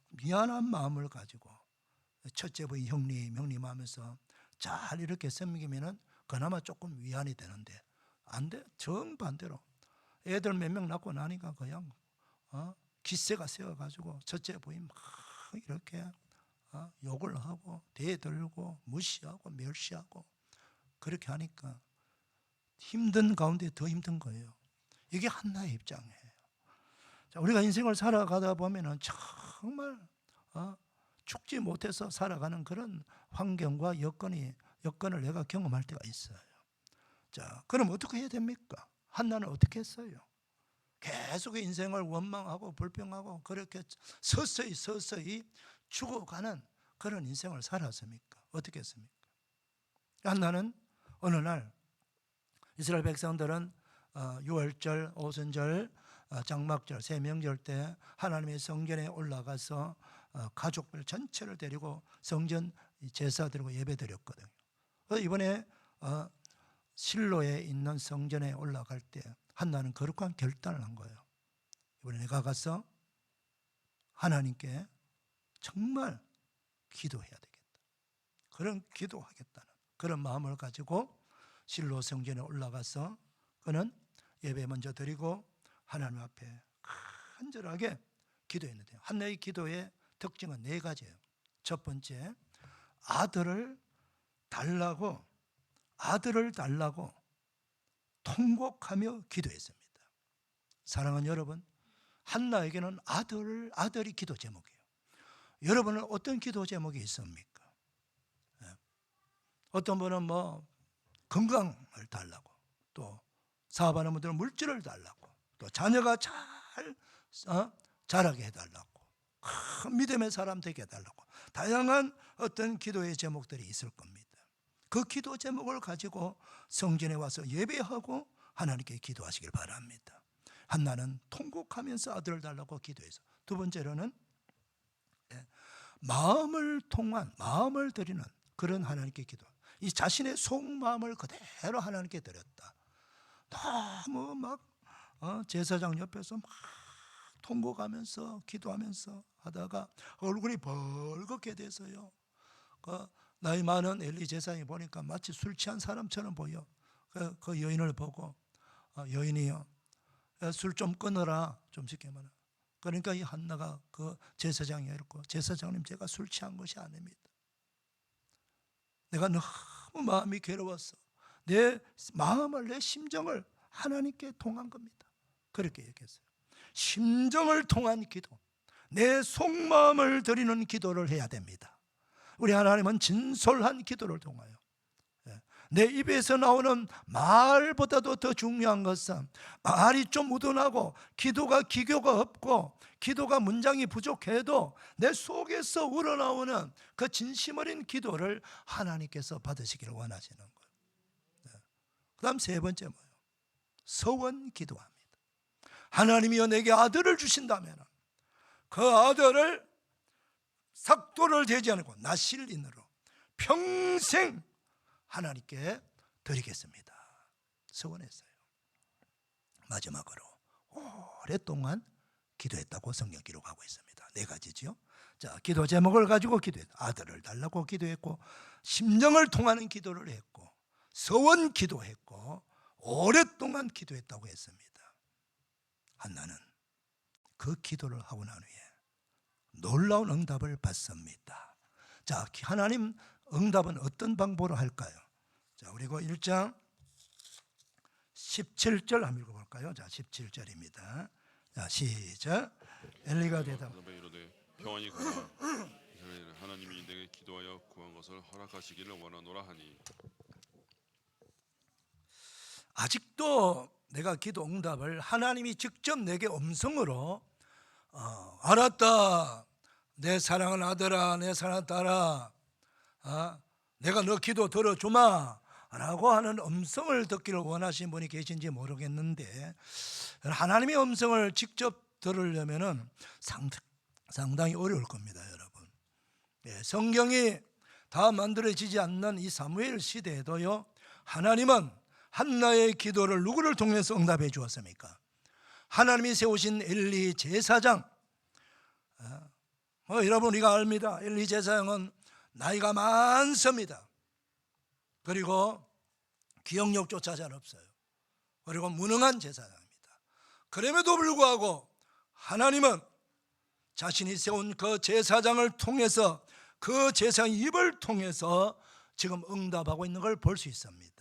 미안한 마음을 가지고 첫째 부인 형님하면서 잘 이렇게 섬기면은 그나마 조금 위안이 되는데, 안 돼. 정반대로 애들 몇 명 낳고 나니까 그냥 기세가 세워가지고 첫째 부인 막 이렇게 욕을 하고 대들고 무시하고 멸시하고 그렇게 하니까 힘든 가운데 더 힘든 거예요. 이게 한나의 입장이에요. 자, 우리가 인생을 살아가다 보면은 정말 죽지 못해서 살아가는 그런 환경과 여건을 내가 경험할 때가 있어요. 자, 그럼 어떻게 해야 됩니까? 한나는 어떻게 했어요? 계속 인생을 원망하고 불평하고 그렇게 서서히 죽어가는 그런 인생을 살았습니까? 어떻게 했습니까? 한나는 어느 날 이스라엘 백성들은 유월절, 오순절, 장막절, 세명절 때 하나님의 성전에 올라가서 가족들 전체를 데리고 성전 제사 드리고 예배 드렸거든요. 이번에 실로에 있는 성전에 올라갈 때 한나는 거룩한 결단을 한 거예요. 이번에 내가 가서 하나님께 정말 기도해야 되겠다. 그런 기도하겠다는 그런 마음을 가지고 실로 성전에 올라가서 그는 예배 먼저 드리고 하나님 앞에 간절하게 기도했는데요. 한나의 기도의 특징은 4가지예요. 첫 번째, 아들을 달라고 통곡하며 기도했습니다. 사랑하는 여러분, 한나에게는 아들이 기도 제목이에요. 여러분은 어떤 기도 제목이 있습니까? 어떤 분은 건강을 달라고, 또 사업하는 분들은 물질을 달라고, 또 자녀가 잘 자라게 해달라고, 큰 믿음의 사람 되게 해달라고, 다양한 어떤 기도의 제목들이 있을 겁니다. 그 기도 제목을 가지고 성전에 와서 예배하고 하나님께 기도하시길 바랍니다. 한나는 통곡하면서 아들을 달라고 기도해서, 두 번째로는 마음을 드리는 그런 하나님께 기도, 이 자신의 속마음을 그대로 하나님께 드렸다. 너무 제사장 옆에서 막 통곡하면서 기도하면서 하다가 얼굴이 벌겋게 돼서요, 나이 많은 엘리 제사장이 보니까 마치 술 취한 사람처럼 보여. 그 여인을 보고 여인이요, 술 좀 끊어라, 좀 쉽게 말해. 그러니까 이 한나가 그 제사장이 이랬고, 제사장님, 제가 술 취한 것이 아닙니다. 내가 너무 마음이 괴로웠어. 내 마음을, 내 심정을 하나님께 통한 겁니다. 그렇게 얘기했어요. 심정을 통한 기도, 내 속마음을 드리는 기도를 해야 됩니다. 우리 하나님은 진솔한 기도를 통하여, 내 입에서 나오는 말보다도 더 중요한 것은, 말이 좀 우둔하고 기도가 기교가 없고 기도가 문장이 부족해도 내 속에서 우러나오는 그 진심 어린 기도를 하나님께서 받으시기를 원하시는 거예요. 그 다음 세 번째 뭐예요? 서원 기도합니다. 하나님이여 내게 아들을 주신다면 그 아들을 삭도를 대지 않고 나실인으로 평생 하나님께 드리겠습니다. 서원했어요. 마지막으로 오랫동안 기도했다고 성경 기록하고 있습니다. 4가지죠. 자, 기도 제목을 가지고 기도했고, 아들을 달라고 기도했고, 심정을 통하는 기도를 했고, 서원 기도했고, 오랫동안 기도했다고 했습니다. 한나는 그 기도를 하고 난 후에 놀라운 응답을 받습니다. 자, 하나님 응답은 어떤 방법으로 할까요? 자, 그리고 1장 17절 한번 읽어볼까요? 자, 17절입니다. 자, 시작. 엘리가 대답하되 이르되 평안히 가라. 이스라엘 하나님이 내게 기도하여 구한 것을 허락하시기를 원하노라 하니. 아직도 내가 기도 응답을 하나님이 직접 내게 음성으로 알았다, 내 사랑하는 아들아, 내 사랑하는 딸아, 내가 너 기도 들어주마 라고 하는 음성을 듣기를 원하시는 분이 계신지 모르겠는데, 하나님의 음성을 직접 들으려면 상당히 어려울 겁니다, 여러분. 성경이 다 만들어지지 않는 이 사무엘 시대에도요, 하나님은 한나의 기도를 누구를 통해서 응답해 주었습니까? 하나님이 세우신 엘리 제사장. 여러분, 우리가 압니다. 엘리 제사장은 나이가 많습니다. 그리고 기억력조차 잘 없어요. 그리고 무능한 제사장입니다. 그럼에도 불구하고 하나님은 자신이 세운 그 제사장을 통해서, 그 제사장 입을 통해서 지금 응답하고 있는 걸 볼 수 있습니다.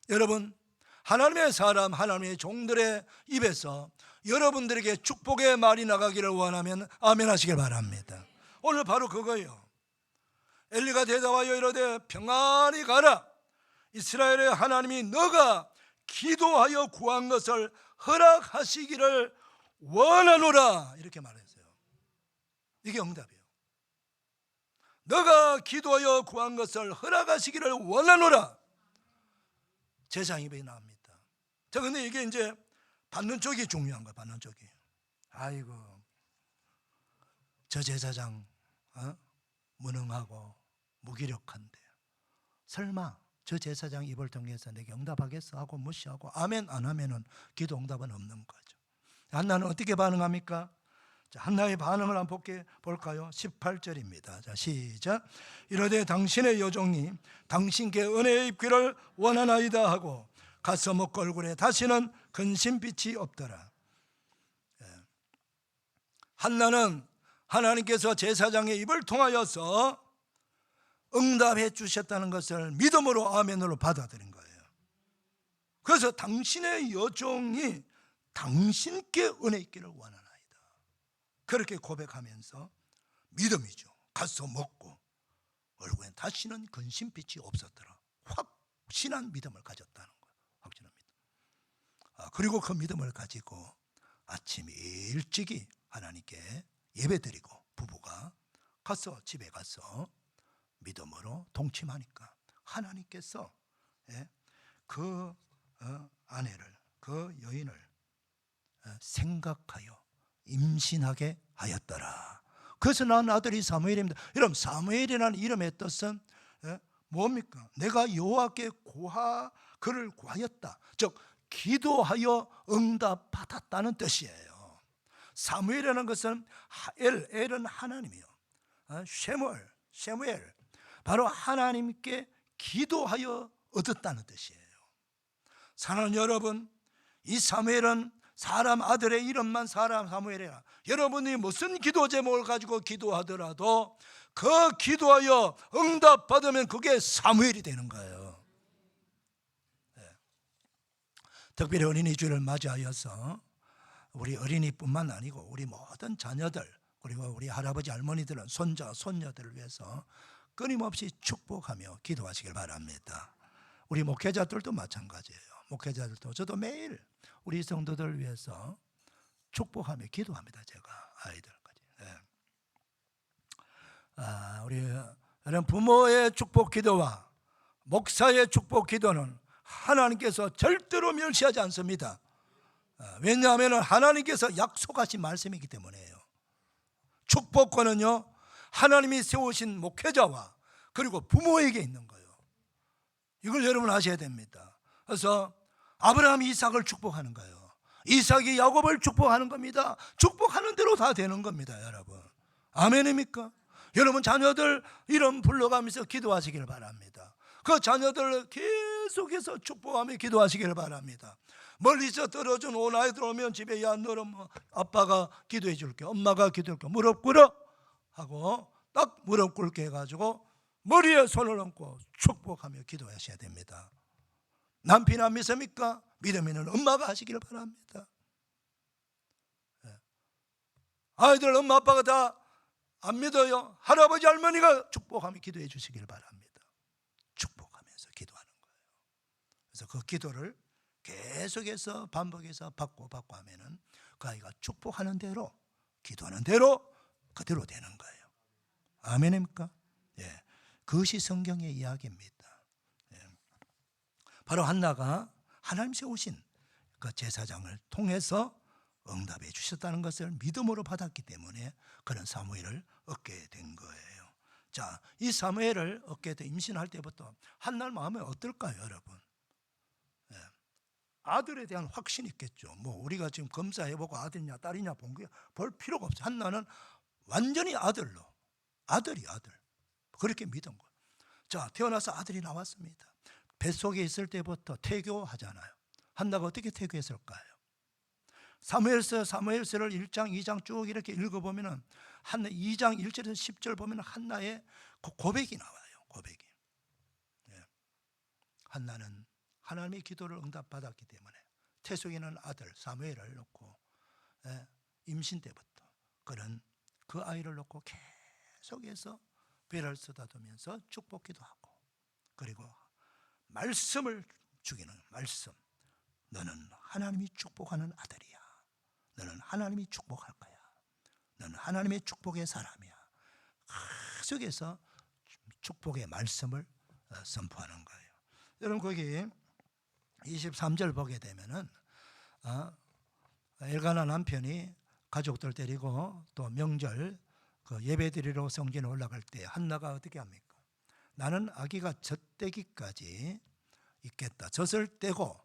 여러분, 하나님의 사람, 하나님의 종들의 입에서 여러분들에게 축복의 말이 나가기를 원하면 아멘 하시길 바랍니다. 오늘 바로 그거예요. 엘리가 대답하여 이르되 평안히 가라. 이스라엘의 하나님이 너가 기도하여 구한 것을 허락하시기를 원하노라. 이렇게 말했어요. 이게 응답이에요. 너가 기도하여 구한 것을 허락하시기를 원하노라. 제사장 입에 나옵니다. 자, 근데 이게 이제 받는 쪽이 중요한 거야. 받는 쪽이. 아이고, 저 제사장 무능하고 무기력한데 설마 저 제사장 입을 통해서 내게 응답하겠어 하고 무시하고 아멘 안 하면은 기도 응답은 없는 거죠. 한나는 어떻게 반응합니까? 자, 한나의 반응을 한번 볼까요? 18절입니다. 자, 시작. 이르되 당신의 여종이 당신께 은혜의 입기를 원하나이다 하고 가서 먹고 얼굴에 다시는 근심빛이 없더라. 한나는 하나님께서 제사장의 입을 통하여서 응답해 주셨다는 것을 믿음으로 아멘으로 받아들인 거예요. 그래서 당신의 여종이 당신께 은혜 있기를 원하나이다. 그렇게 고백하면서 믿음이죠. 가서 먹고 얼굴엔 다시는 근심빛이 없었더라. 확신한 믿음을 가졌다는 거예요. 확신한 믿음. 그리고 그 믿음을 가지고 아침 일찍이 하나님께 예배드리고 부부가 가서 집에 가서 믿음으로 동침하니까 하나님께서 그 아내를, 그 여인을 생각하여 임신하게 하였더라. 그래서 낳은 아들이 사무엘입니다. 여러분, 사무엘이라는 이름의 뜻은 뭡니까? 내가 여호와께 그를 구하였다. 즉 기도하여 응답받았다는 뜻이에요. 사무엘이라는 것은 엘은 하나님이요. 쉐무엘 바로 하나님께 기도하여 얻었다는 뜻이에요. 사랑하는 여러분, 이 사무엘은 사람 아들의 이름만 사무엘이라. 여러분이 무슨 기도 제목을 가지고 기도하더라도 그 기도하여 응답받으면 그게 사무엘이 되는 거예요. 특별히 어린이 주일을 맞이하여서 우리 어린이뿐만 아니고 우리 모든 자녀들, 그리고 우리 할아버지 할머니들은 손자 손녀들을 위해서 끊임없이 축복하며 기도하시길 바랍니다. 우리 목회자들도 마찬가지예요. 목회자들도 저도 매일 우리 성도들을 위해서 축복하며 기도합니다. 제가 아이들까지. 우리 여러분, 부모의 축복 기도와 목사의 축복 기도는 하나님께서 절대로 멸시하지 않습니다. 왜냐하면 하나님께서 약속하신 말씀이기 때문에요. 축복권은요, 하나님이 세우신 목회자와 그리고 부모에게 있는 거예요. 이걸 여러분 아셔야 됩니다. 그래서 아브라함이 이삭을 축복하는 거예요. 이삭이 야곱을 축복하는 겁니다. 축복하는 대로 다 되는 겁니다, 여러분. 아멘입니까? 여러분 자녀들 이름 불러가면서 기도하시길 바랍니다. 그 자녀들 계속해서 축복하며 기도하시길 바랍니다. 멀리서 떨어진 온 아이들 오면 집에, 야 너는 뭐 아빠가 기도해 줄게, 엄마가 기도해 줄게, 무릎 꿇어 하고 딱 무릎 꿇게 해가지고 머리에 손을 얹고 축복하며 기도하셔야 됩니다. 남편 안 믿습니까? 믿으면 엄마가 하시기를 바랍니다. 아이들 엄마 아빠가 다 안 믿어요. 할아버지 할머니가 축복하며 기도해 주시기를 바랍니다. 축복하면서 기도하는 거예요. 그래서 그 기도를 계속해서 반복해서 받고 하면은 그 아이가 축복하는 대로, 기도하는 대로 그대로 되는 거예요. 아멘입니까? 예, 그것이 성경의 이야기입니다. 예. 바로 한나가 하나님 세우신 그 제사장을 통해서 응답해 주셨다는 것을 믿음으로 받았기 때문에 그런 사무엘을 얻게 된 거예요. 자, 이 사무엘을 얻게 돼 임신할 때부터 한나 마음에 어떨까요, 여러분? 예. 아들에 대한 확신이 있겠죠. 뭐 우리가 지금 검사해보고 아들이냐 딸이냐 볼 필요가 없어요. 한나는 완전히 아들 그렇게 믿은 거예요. 자, 태어나서 아들이 나왔습니다. 뱃속에 있을 때부터 태교하잖아요. 한나가 어떻게 태교했을까요? 사무엘서를 1장 2장 쭉 이렇게 읽어보면 한나 2장 1절에서 10절 보면 한나의 고백이 나와요. 고백이. 예. 한나는 하나님의 기도를 응답받았기 때문에 태속에는 아들 사무엘을 놓고 임신 때부터 그는 그 아이를 놓고 계속해서 배를 쏟아두면서 축복기도 하고, 그리고 말씀을 주기는 말씀. 너는 하나님이 축복하는 아들이야. 너는 하나님이 축복할 거야. 너는 하나님의 축복의 사람이야. 계속해서 축복의 말씀을 선포하는 거예요. 여러분 거기 23절 보게 되면은 엘가나 남편이 가족들 데리고 또 명절 그 예배드리러 성전에 올라갈 때 한나가 어떻게 합니까? 나는 아기가 젖대기까지 있겠다. 젖을 떼고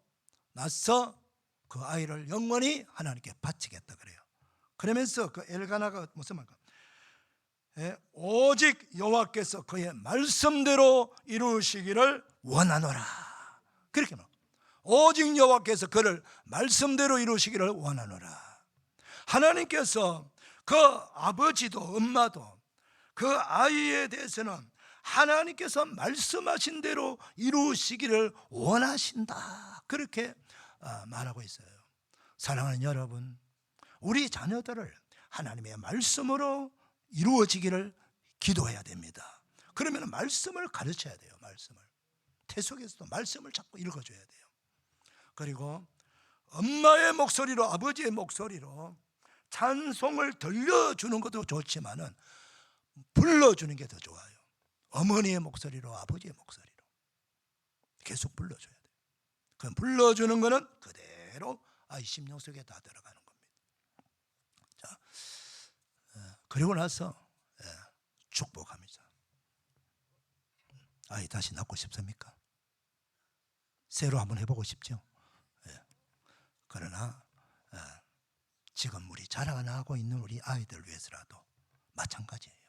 나서 그 아이를 영원히 하나님께 바치겠다 그래요. 그러면서 그 엘가나가 무슨 말일까? 오직 여호와께서 그의 말씀대로 이루시기를 원하노라. 그렇게 말. 오직 여호와께서 그를 말씀대로 이루시기를 원하노라. 하나님께서 그 아버지도 엄마도 그 아이에 대해서는 하나님께서 말씀하신 대로 이루시기를 원하신다. 그렇게 말하고 있어요. 사랑하는 여러분, 우리 자녀들을 하나님의 말씀으로 이루어지기를 기도해야 됩니다. 그러면 말씀을 가르쳐야 돼요. 말씀을 태속에서도 말씀을 자꾸 읽어줘야 돼요. 그리고 엄마의 목소리로, 아버지의 목소리로 찬송을 들려주는 것도 좋지만은 불러주는 게 더 좋아요. 어머니의 목소리로, 아버지의 목소리로 계속 불러줘야 돼요. 그 불러주는 거는 그대로 아이 심령 속에 다 들어가는 겁니다. 자, 그리고 나서 축복합니다. 아이 다시 낳고 싶습니까? 새로 한번 해보고 싶죠? 그러나 지금 우리 자라나고 있는 우리 아이들 위해서라도 마찬가지예요.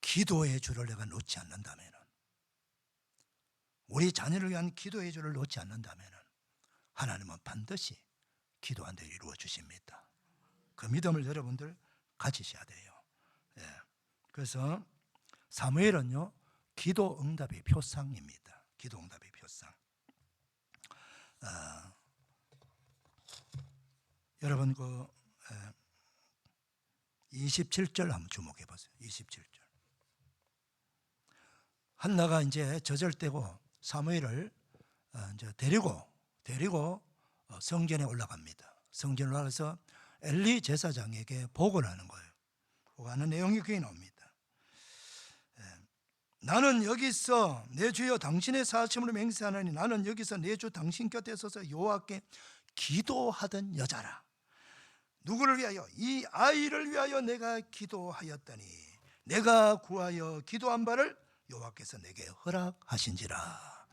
기도의 줄을 내가 놓지 않는다면, 우리 자녀를 위한 기도의 줄을 놓지 않는다면 하나님은 반드시 기도한 대로 이루어 주십니다. 그 믿음을 여러분들 가지셔야 돼요. 그래서 사무엘은요, 기도 응답의 표상입니다. 기도 응답의 표상. 여러분 그 27절 한번 주목해 보세요. 27절. 한나가 이제 젖을 떼고 사무엘을 이제 데리고 성전에 올라갑니다. 성전에 올라가서 엘리 제사장에게 보고를 하는 거예요. 보고하는 내용이 거기 나옵니다. 나는 여기서 내 주여 당신의 사심으로 맹세하노니 나는 여기서 내 주 당신 곁에 서서 여호와께 기도하던 여자라. 누구를 위하여? 이 아이를 위하여 내가 기도하였더니 내가 구하여 기도한 바를 여호와께서 내게 허락하신지라.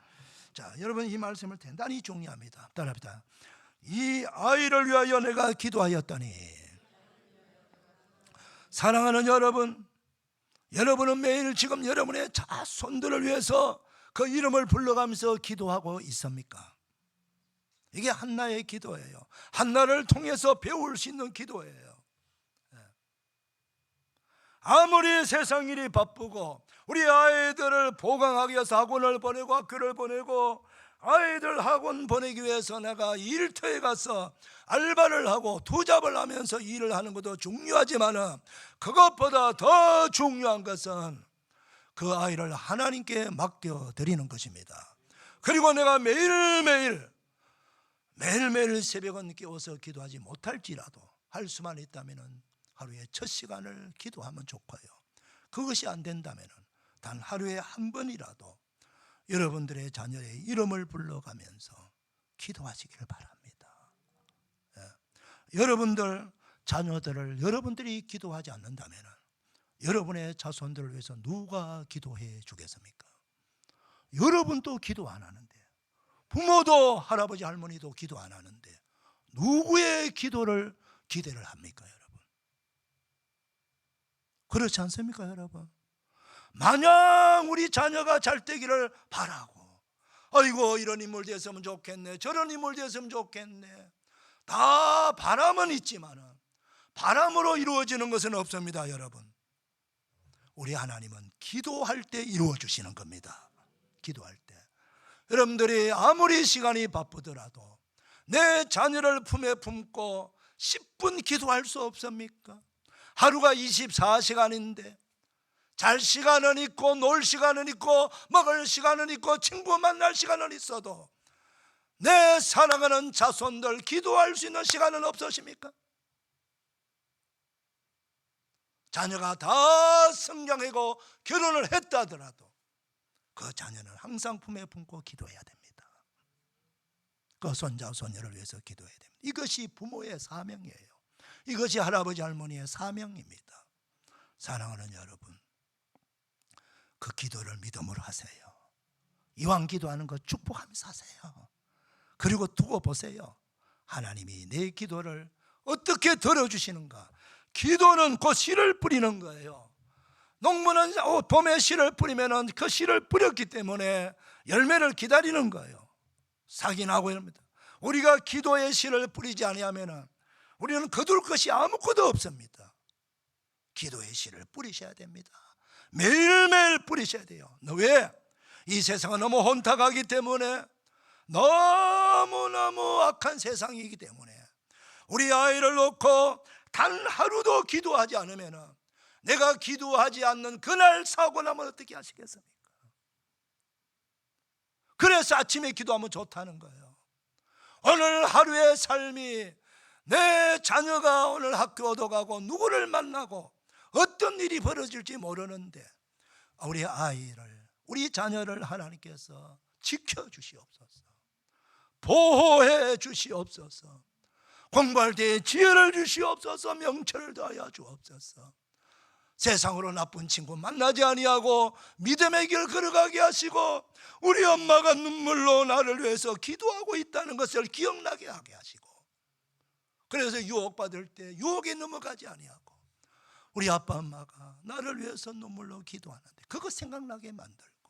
자, 여러분 이 말씀을 대단히 중요합니다. 따라합니다. 이 아이를 위하여 내가 기도하였더니. 사랑하는 여러분, 여러분은 매일 지금 여러분의 자손들을 위해서 그 이름을 불러가면서 기도하고 있습니까? 이게 한나의 기도예요. 한나를 통해서 배울 수 있는 기도예요. 아무리 세상 일이 바쁘고 우리 아이들을 보강하기 위해서 학원을 보내고 학교를 보내고 아이들 학원 보내기 위해서 내가 일터에 가서 알바를 하고 투잡을 하면서 일을 하는 것도 중요하지만 그것보다 더 중요한 것은 그 아이를 하나님께 맡겨드리는 것입니다. 그리고 내가 매일매일 새벽은 깨워서 기도하지 못할지라도 할 수만 있다면 하루에 첫 시간을 기도하면 좋고요. 그것이 안 된다면 단 하루에 한 번이라도 여러분들의 자녀의 이름을 불러가면서 기도하시기를 바랍니다. 여러분들 자녀들을 여러분들이 기도하지 않는다면 여러분의 자손들을 위해서 누가 기도해 주겠습니까? 여러분도 기도 안 하는데, 부모도 할아버지 할머니도 기도 안 하는데 누구의 기도를 기대를 합니까, 여러분? 그렇지 않습니까, 여러분? 마냥 우리 자녀가 잘 되기를 바라고, 아이고 이런 인물 됐으면 좋겠네, 저런 인물 됐으면 좋겠네, 다 바람은 있지만 바람으로 이루어지는 것은 없습니다. 여러분, 우리 하나님은 기도할 때 이루어 주시는 겁니다. 기도할 때 여러분들이 아무리 시간이 바쁘더라도 내 자녀를 품에 품고 10분 기도할 수 없습니까? 하루가 24시간인데 잘 시간은 있고 놀 시간은 있고 먹을 시간은 있고 친구 만날 시간은 있어도 내 사랑하는 자손들 기도할 수 있는 시간은 없으십니까? 자녀가 다 성장하고 결혼을 했다 하더라도 그 자녀는 항상 품에 품고 기도해야 됩니다. 그 손자 손녀를 위해서 기도해야 됩니다. 이것이 부모의 사명이에요. 이것이 할아버지 할머니의 사명입니다. 사랑하는 여러분, 그 기도를 믿음으로 하세요. 이왕 기도하는 거 축복하면서 하세요. 그리고 두고 보세요. 하나님이 내 기도를 어떻게 들어주시는가. 기도는 곧 씨를 뿌리는 거예요. 농부는 봄에 씨를 뿌리면 그 씨를 뿌렸기 때문에 열매를 기다리는 거예요. 싹이 나고 이럽니다. 우리가 기도의 씨를 뿌리지 아니하면 우리는 거둘 것이 아무것도 없습니다. 기도의 씨를 뿌리셔야 됩니다. 매일매일 뿌리셔야 돼요. 왜? 이 세상은 너무 혼탁하기 때문에, 너무너무 악한 세상이기 때문에 우리 아이를 놓고 단 하루도 기도하지 않으면, 내가 기도하지 않는 그날 사고 나면 어떻게 하시겠습니까? 그래서 아침에 기도하면 좋다는 거예요. 오늘 하루의 삶이, 내 자녀가 오늘 학교도 가고 누구를 만나고 어떤 일이 벌어질지 모르는데 우리 아이를, 우리 자녀를 하나님께서 지켜주시옵소서, 보호해 주시옵소서, 공부할 때에 지혜를 주시옵소서, 명철을 더하여 주옵소서. 세상으로 나쁜 친구 만나지 아니하고 믿음의 길 걸어가게 하시고, 우리 엄마가 눈물로 나를 위해서 기도하고 있다는 것을 기억나게 하게 하시고, 그래서 유혹받을 때 유혹에 넘어가지 아니하고 우리 아빠 엄마가 나를 위해서 눈물로 기도하는데 그거 생각나게 만들고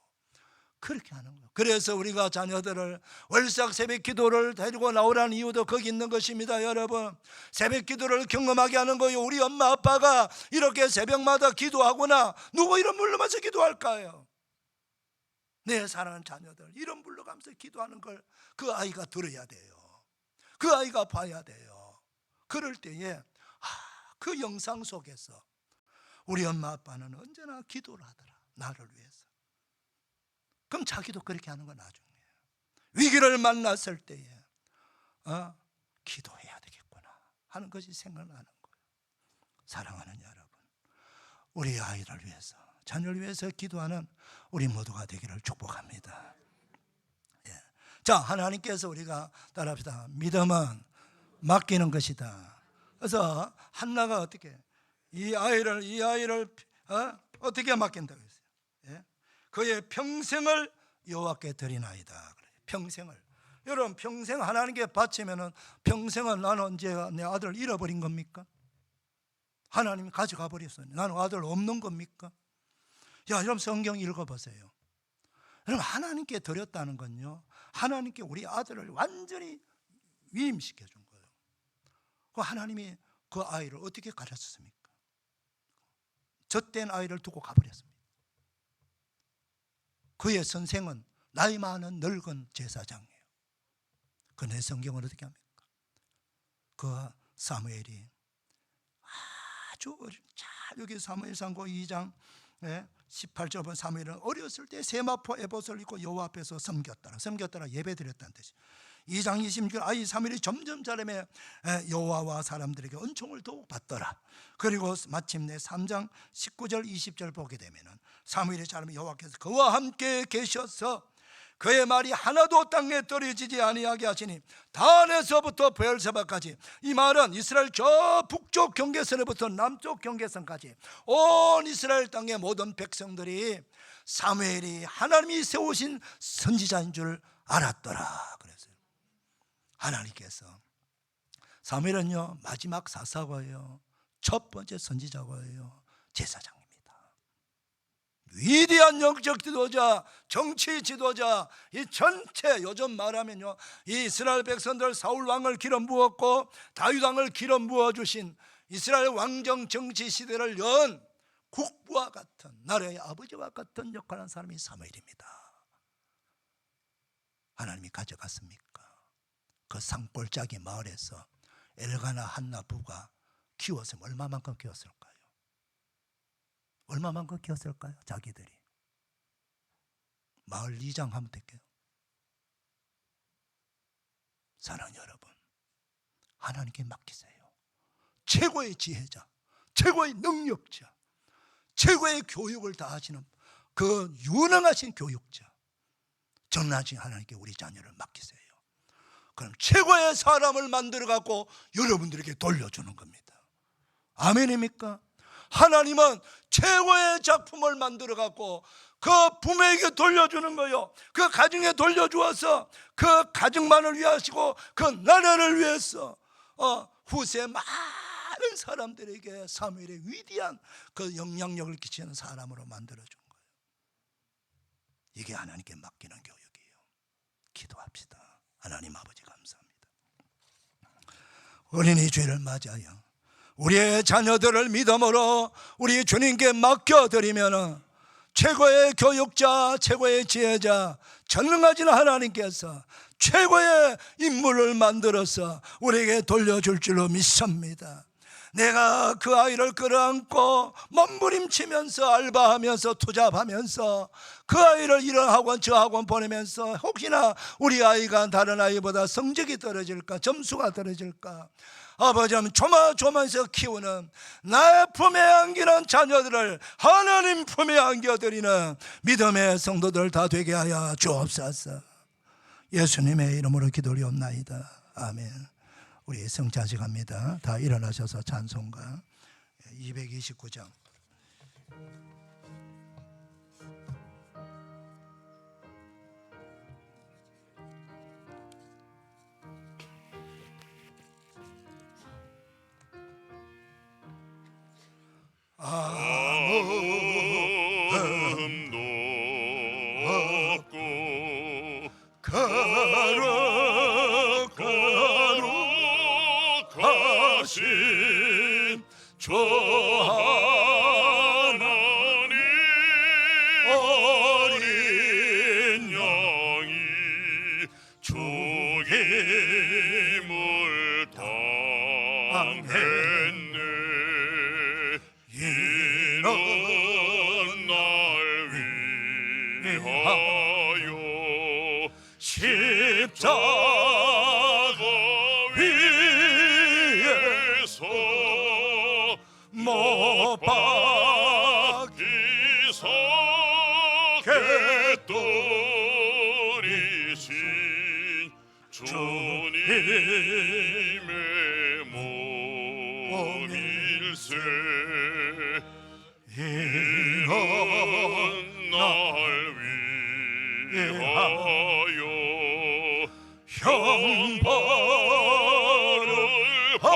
그렇게 하는 거예요. 그래서 우리가 자녀들을 월삭 새벽 기도를 데리고 나오라는 이유도 거기 있는 것입니다. 여러분, 새벽 기도를 경험하게 하는 거예요. 우리 엄마 아빠가 이렇게 새벽마다 기도하거나 누구 이름 불러가면서 기도할까요? 내 사랑하는 자녀들 이름 불러가면서 기도하는 걸 그 아이가 들어야 돼요. 그 아이가 봐야 돼요. 그럴 때에 그 영상 속에서 우리 엄마 아빠는 언제나 기도를 하더라, 나를 위해서. 그럼 자기도 그렇게 하는 건 나중이에요. 위기를 만났을 때에 기도해야 되겠구나 하는 것이 생각나는 거예요. 사랑하는 여러분, 우리 아이를 위해서, 자녀를 위해서 기도하는 우리 모두가 되기를 축복합니다. 자, 하나님께서 우리가 따라합시다. 믿음은 맡기는 것이다. 그래서 한나가 어떻게 이 아이를 어떻게 맡긴다고 했어요? 그의 평생을 여호와께 드리나이다. 평생을. 여러분, 평생 하나님께 바치면은 평생은 나는 언제 내 아들을 잃어버린 겁니까? 하나님이 가져가 버렸어요. 나는 아들 없는 겁니까? 야, 여러분 성경 읽어보세요. 여러분, 하나님께 드렸다는 건요, 하나님께 우리 아들을 완전히 위임시켜 준 거예요. 그 하나님이 그 아이를 어떻게 가르쳤습니까? 젖된 아이를 두고 가버렸습니다. 그의 선생은 나이 많은 늙은 제사장이에요. 그 내 성경을 어떻게 합니까? 그 사무엘이 아주 잘, 여기 사무엘상 2장 18절 보면 사무엘은 어렸을 때 세마포 에봇을 입고 여호와 앞에서 섬겼더라 예배드렸다는 뜻이에요. 2장 26절 아이 사무엘이 점점 자라매 여호와와 사람들에게 은총을 더욱 받더라. 그리고 마침내 3장 19절 20절 보게 되면은 사무엘이 자라매 여호와께서 그와 함께 계셔서 그의 말이 하나도 땅에 떨어지지 아니하게 하시니 단에서부터 베엘세바까지, 이 말은 이스라엘 저 북쪽 경계선에부터 남쪽 경계선까지 온 이스라엘 땅의 모든 백성들이 사무엘이 하나님이 세우신 선지자인 줄 알았더라. 그랬어요. 하나님께서 사무엘은요 마지막 사사고예요. 첫 번째 선지자고예요. 제사장입니다. 위대한 영적 지도자, 정치 지도자, 이 전체, 요즘 말하면요, 이 이스라엘 백성들 사울 왕을 기름 부었고 다윗 왕을 기름 부어 주신 이스라엘 왕정 정치 시대를 연 국부와 같은, 나라의 아버지와 같은 역할을 하는 사람이 사무엘입니다. 하나님이 가져갔습니까? 그 산골짜기 마을에서 엘가나 한나 부가 키웠으면 얼마만큼 키웠을까요? 얼마만큼 키웠을까요? 자기들이. 마을 이장 하면 될게요. 사랑하는 여러분, 하나님께 맡기세요. 최고의 지혜자, 최고의 능력자, 최고의 교육을 다 하시는 그 유능하신 교육자, 전능하신 하나님께 우리 자녀를 맡기세요. 그럼 최고의 사람을 만들어 갖고 여러분들에게 돌려주는 겁니다. 아멘입니까? 하나님은 최고의 작품을 만들어 갖고 그 부모에게 돌려주는 거요. 그 가정에 돌려주어서 그 가정만을 위하시고 그 나라를 위해서 후세 많은 사람들에게 사무엘의 위대한 그 영향력을 끼치는 사람으로 만들어준 거예요. 이게 하나님께 맡기는 교육이에요. 기도합시다. 하나님 아버지 감사합니다. 어린이 주일을 맞이하여 우리의 자녀들을 믿음으로 우리 주님께 맡겨드리면 최고의 교육자, 최고의 지혜자, 전능하신 하나님께서 최고의 인물을 만들어서 우리에게 돌려줄 줄로 믿습니다. 내가 그 아이를 끌어안고 몸부림치면서 알바하면서 투잡하면서 그 아이를 이런 학원 저 학원 보내면서 혹시나 우리 아이가 다른 아이보다 성적이 떨어질까, 점수가 떨어질까, 아버지는 조마조마해서 키우는 나의 품에 안기는 자녀들을 하나님 품에 안겨드리는 믿음의 성도들 다 되게 하여 주옵소서. 예수님의 이름으로 기도리옵나이다. 아멘. 우리 성찬식 합니다. 다 일어나셔서 찬송가 229장. 아무도 없고 거룩하신 주 하나님 어린 양이 죽임을 당했네. 이는 날 위하여 십자가 위에서 못 박히사 갯돌이신 주님의 몸일세. 이는 날 위하여 형벌을 받으사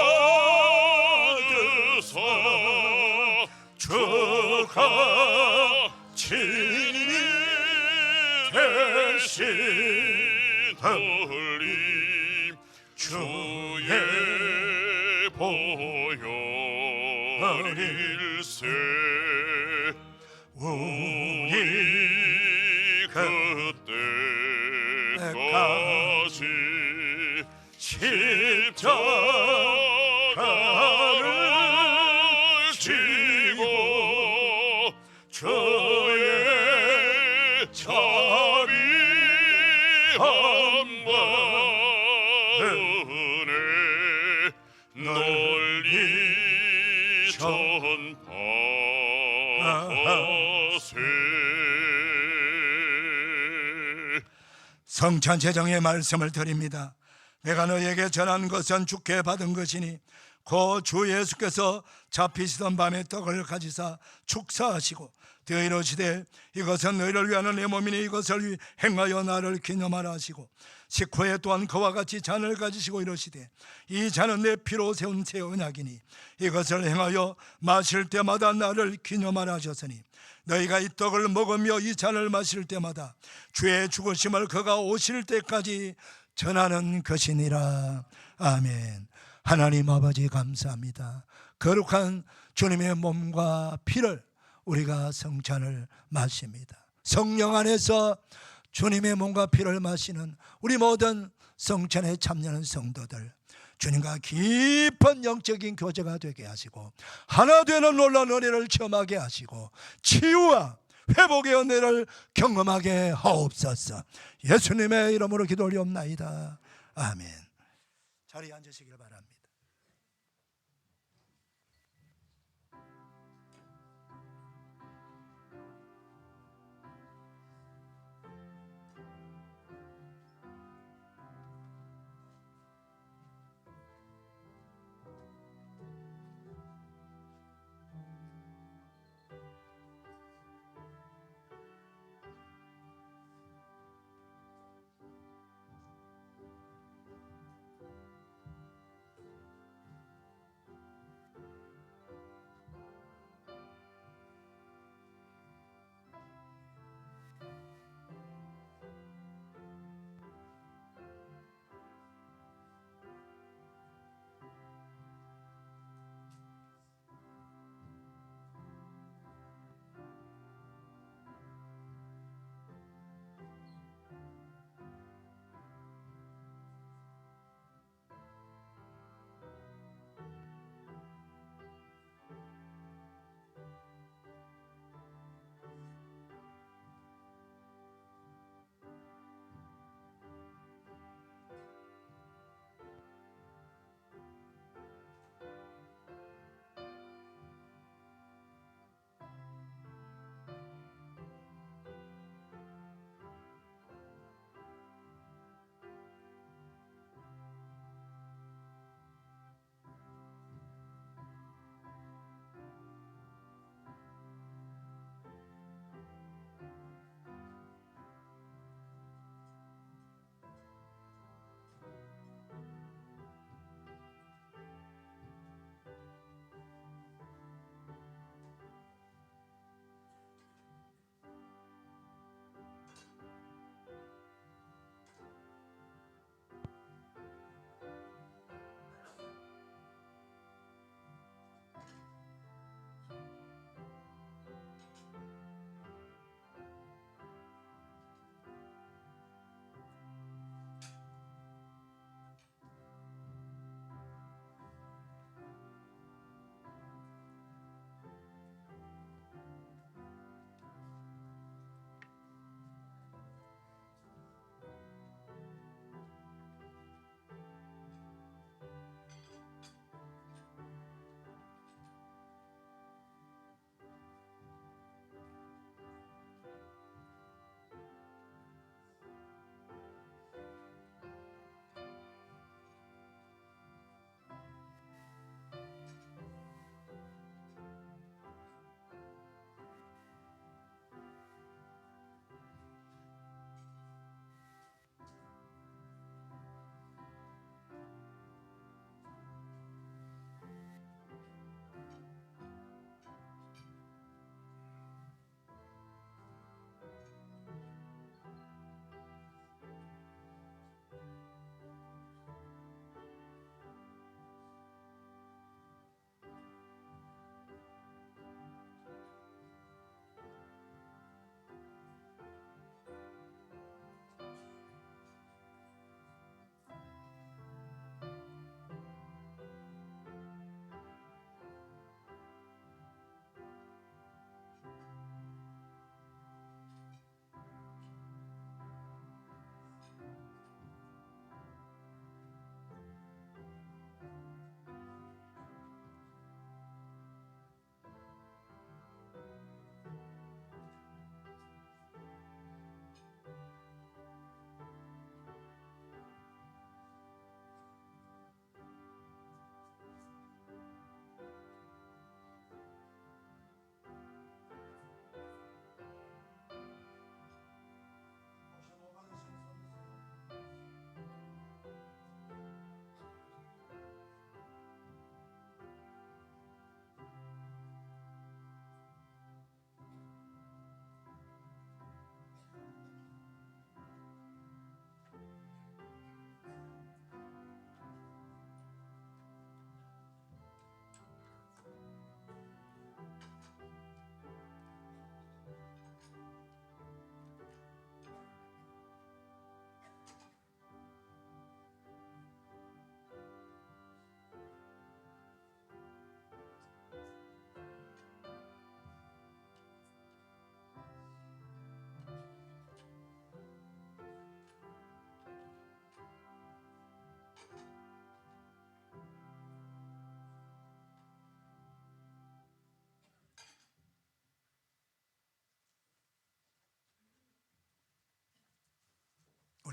주가 친히 대신 흘림 주의 보혈일세. 우리 그때까지 십자가를 지고 주의 자비한 은혜 널리 전파하세. 성찬 제정의 말씀을 드립니다. 내가 너에게 전한 것은 주께 받은 것이니 곧 주 예수께서 잡히시던 밤에 떡을 가지사 축사하시고 되어 이르시되 이것은 너희를 위하는 내 몸이니 이것을 행하여 나를 기념하라 하시고 식후에 또한 그와 같이 잔을 가지시고 이르시되 이 잔은 내 피로 세운 새 언약이니 이것을 행하여 마실 때마다 나를 기념하라 하셨으니 너희가 이 떡을 먹으며 이 잔을 마실 때마다 주의 죽으심을 그가 오실 때까지 전하는 것이니라. 아멘. 하나님 아버지 감사합니다. 거룩한 주님의 몸과 피를 우리가 성찬을 마십니다. 성령 안에서 주님의 몸과 피를 마시는 우리 모든 성찬에 참여하는 성도들, 주님과 깊은 영적인 교제가 되게 하시고 하나 되는 놀라운 은혜를 체험하게 하시고 치유와 회복의 은혜를 경험하게 하옵소서. 예수님의 이름으로 기도 올리옵나이다. 아멘. 자리에 앉으시길 바랍니다.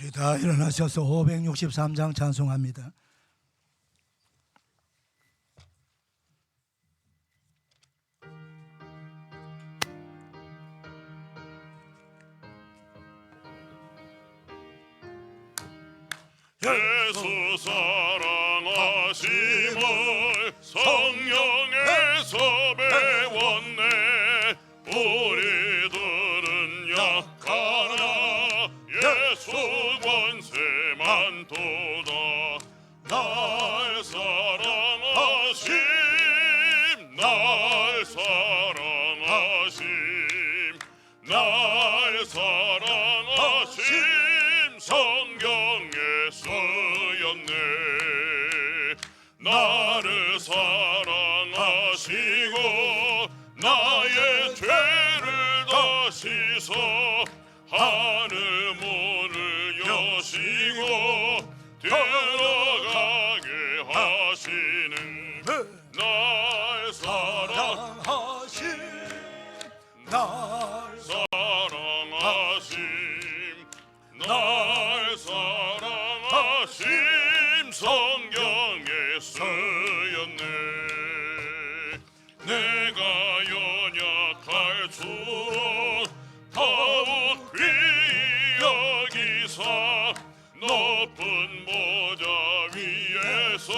우리 다 일어나셔서 563장 찬송합니다. 예수 사랑하심을 성령에서 배웠네. 우리들은 약하나 예수 권세만 도다. 날 사랑하심, 날 사랑하심, 날 사랑하심, 성경에 쓰였네. 나를 사랑하시고 나의 죄를 다 씻어 하늘 문을 여시고 들어가게 하시는 날 사랑하심 날 사랑하심, 날 사랑하심, 성경에 쓰였네. 내가 연약할수록 더욱 귀히 여기사 높은 보좌 위에서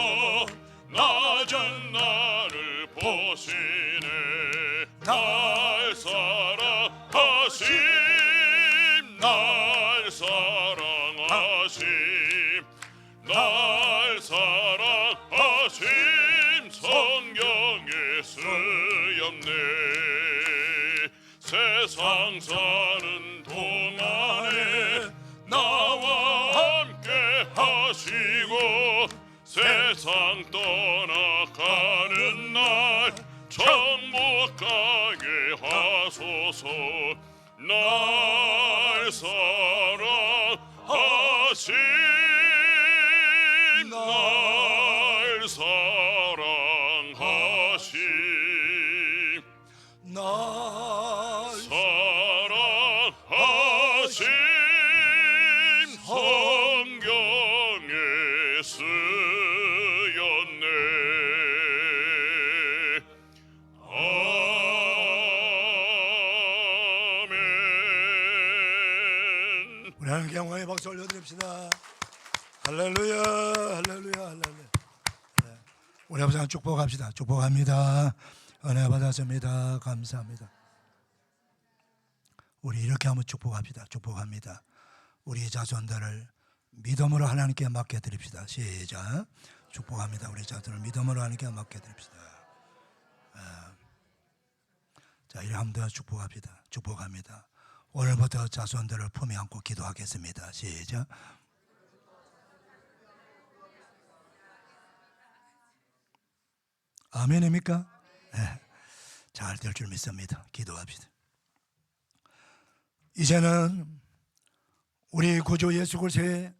낮은 나를 보시네. 날 사랑하심, 날 사랑하심, 날 사랑하심, 성경에 쓰였네. 세상 사는 동안에 나와 함께 하시고 세상 떠나가는 날 천국 가게 하소서. 날 사랑하심, 날 사랑하심, 날 사랑하심, 성경에 쓰였네. 아멘. 우리 하나님께 영광의 박수 올려드립시다. 할렐루야, 할렐루야, 할렐루야. 네. 우리 아버지 하나님 축복합시다. 축복합니다. 은혜 받았습니다. 감사합니다. 우리 이렇게 한번 축복합시다. 축복합니다. 우리 자손들을 믿음으로 하나님께 맡겨드립시다. 시작. 축복합니다. 우리 자손을 믿음으로 하나님께 맡겨드립시다. 자, 이렇게 한번 더 축복합시다. 축복합니다. 오늘부터 자손들을 품에 안고 기도하겠습니다. 시작. 아멘입니까? 네. 잘 될 줄 믿습니다. 기도합시다. 이제는 우리 구주 예수 그리스도의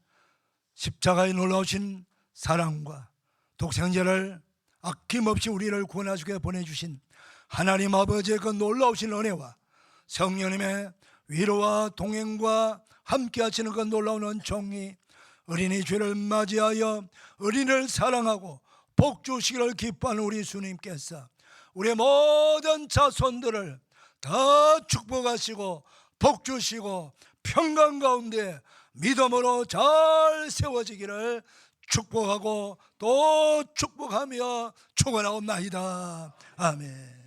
십자가에 놀라우신 사랑과 독생자를 아낌없이 우리를 구원하시게 보내주신 하나님 아버지의 그 놀라우신 은혜와 성령님의 위로와 동행과 함께 하시는 그 놀라운 은총이 어린이 죄를 맞이하여 어린이를 사랑하고 복 주시기를 기뻐하는 우리 주님께서 우리의 모든 자손들을 다 축복하시고 복 주시고 평강 가운데 믿음으로 잘 세워지기를 축복하고 또 축복하며 축원하옵나이다. 아멘.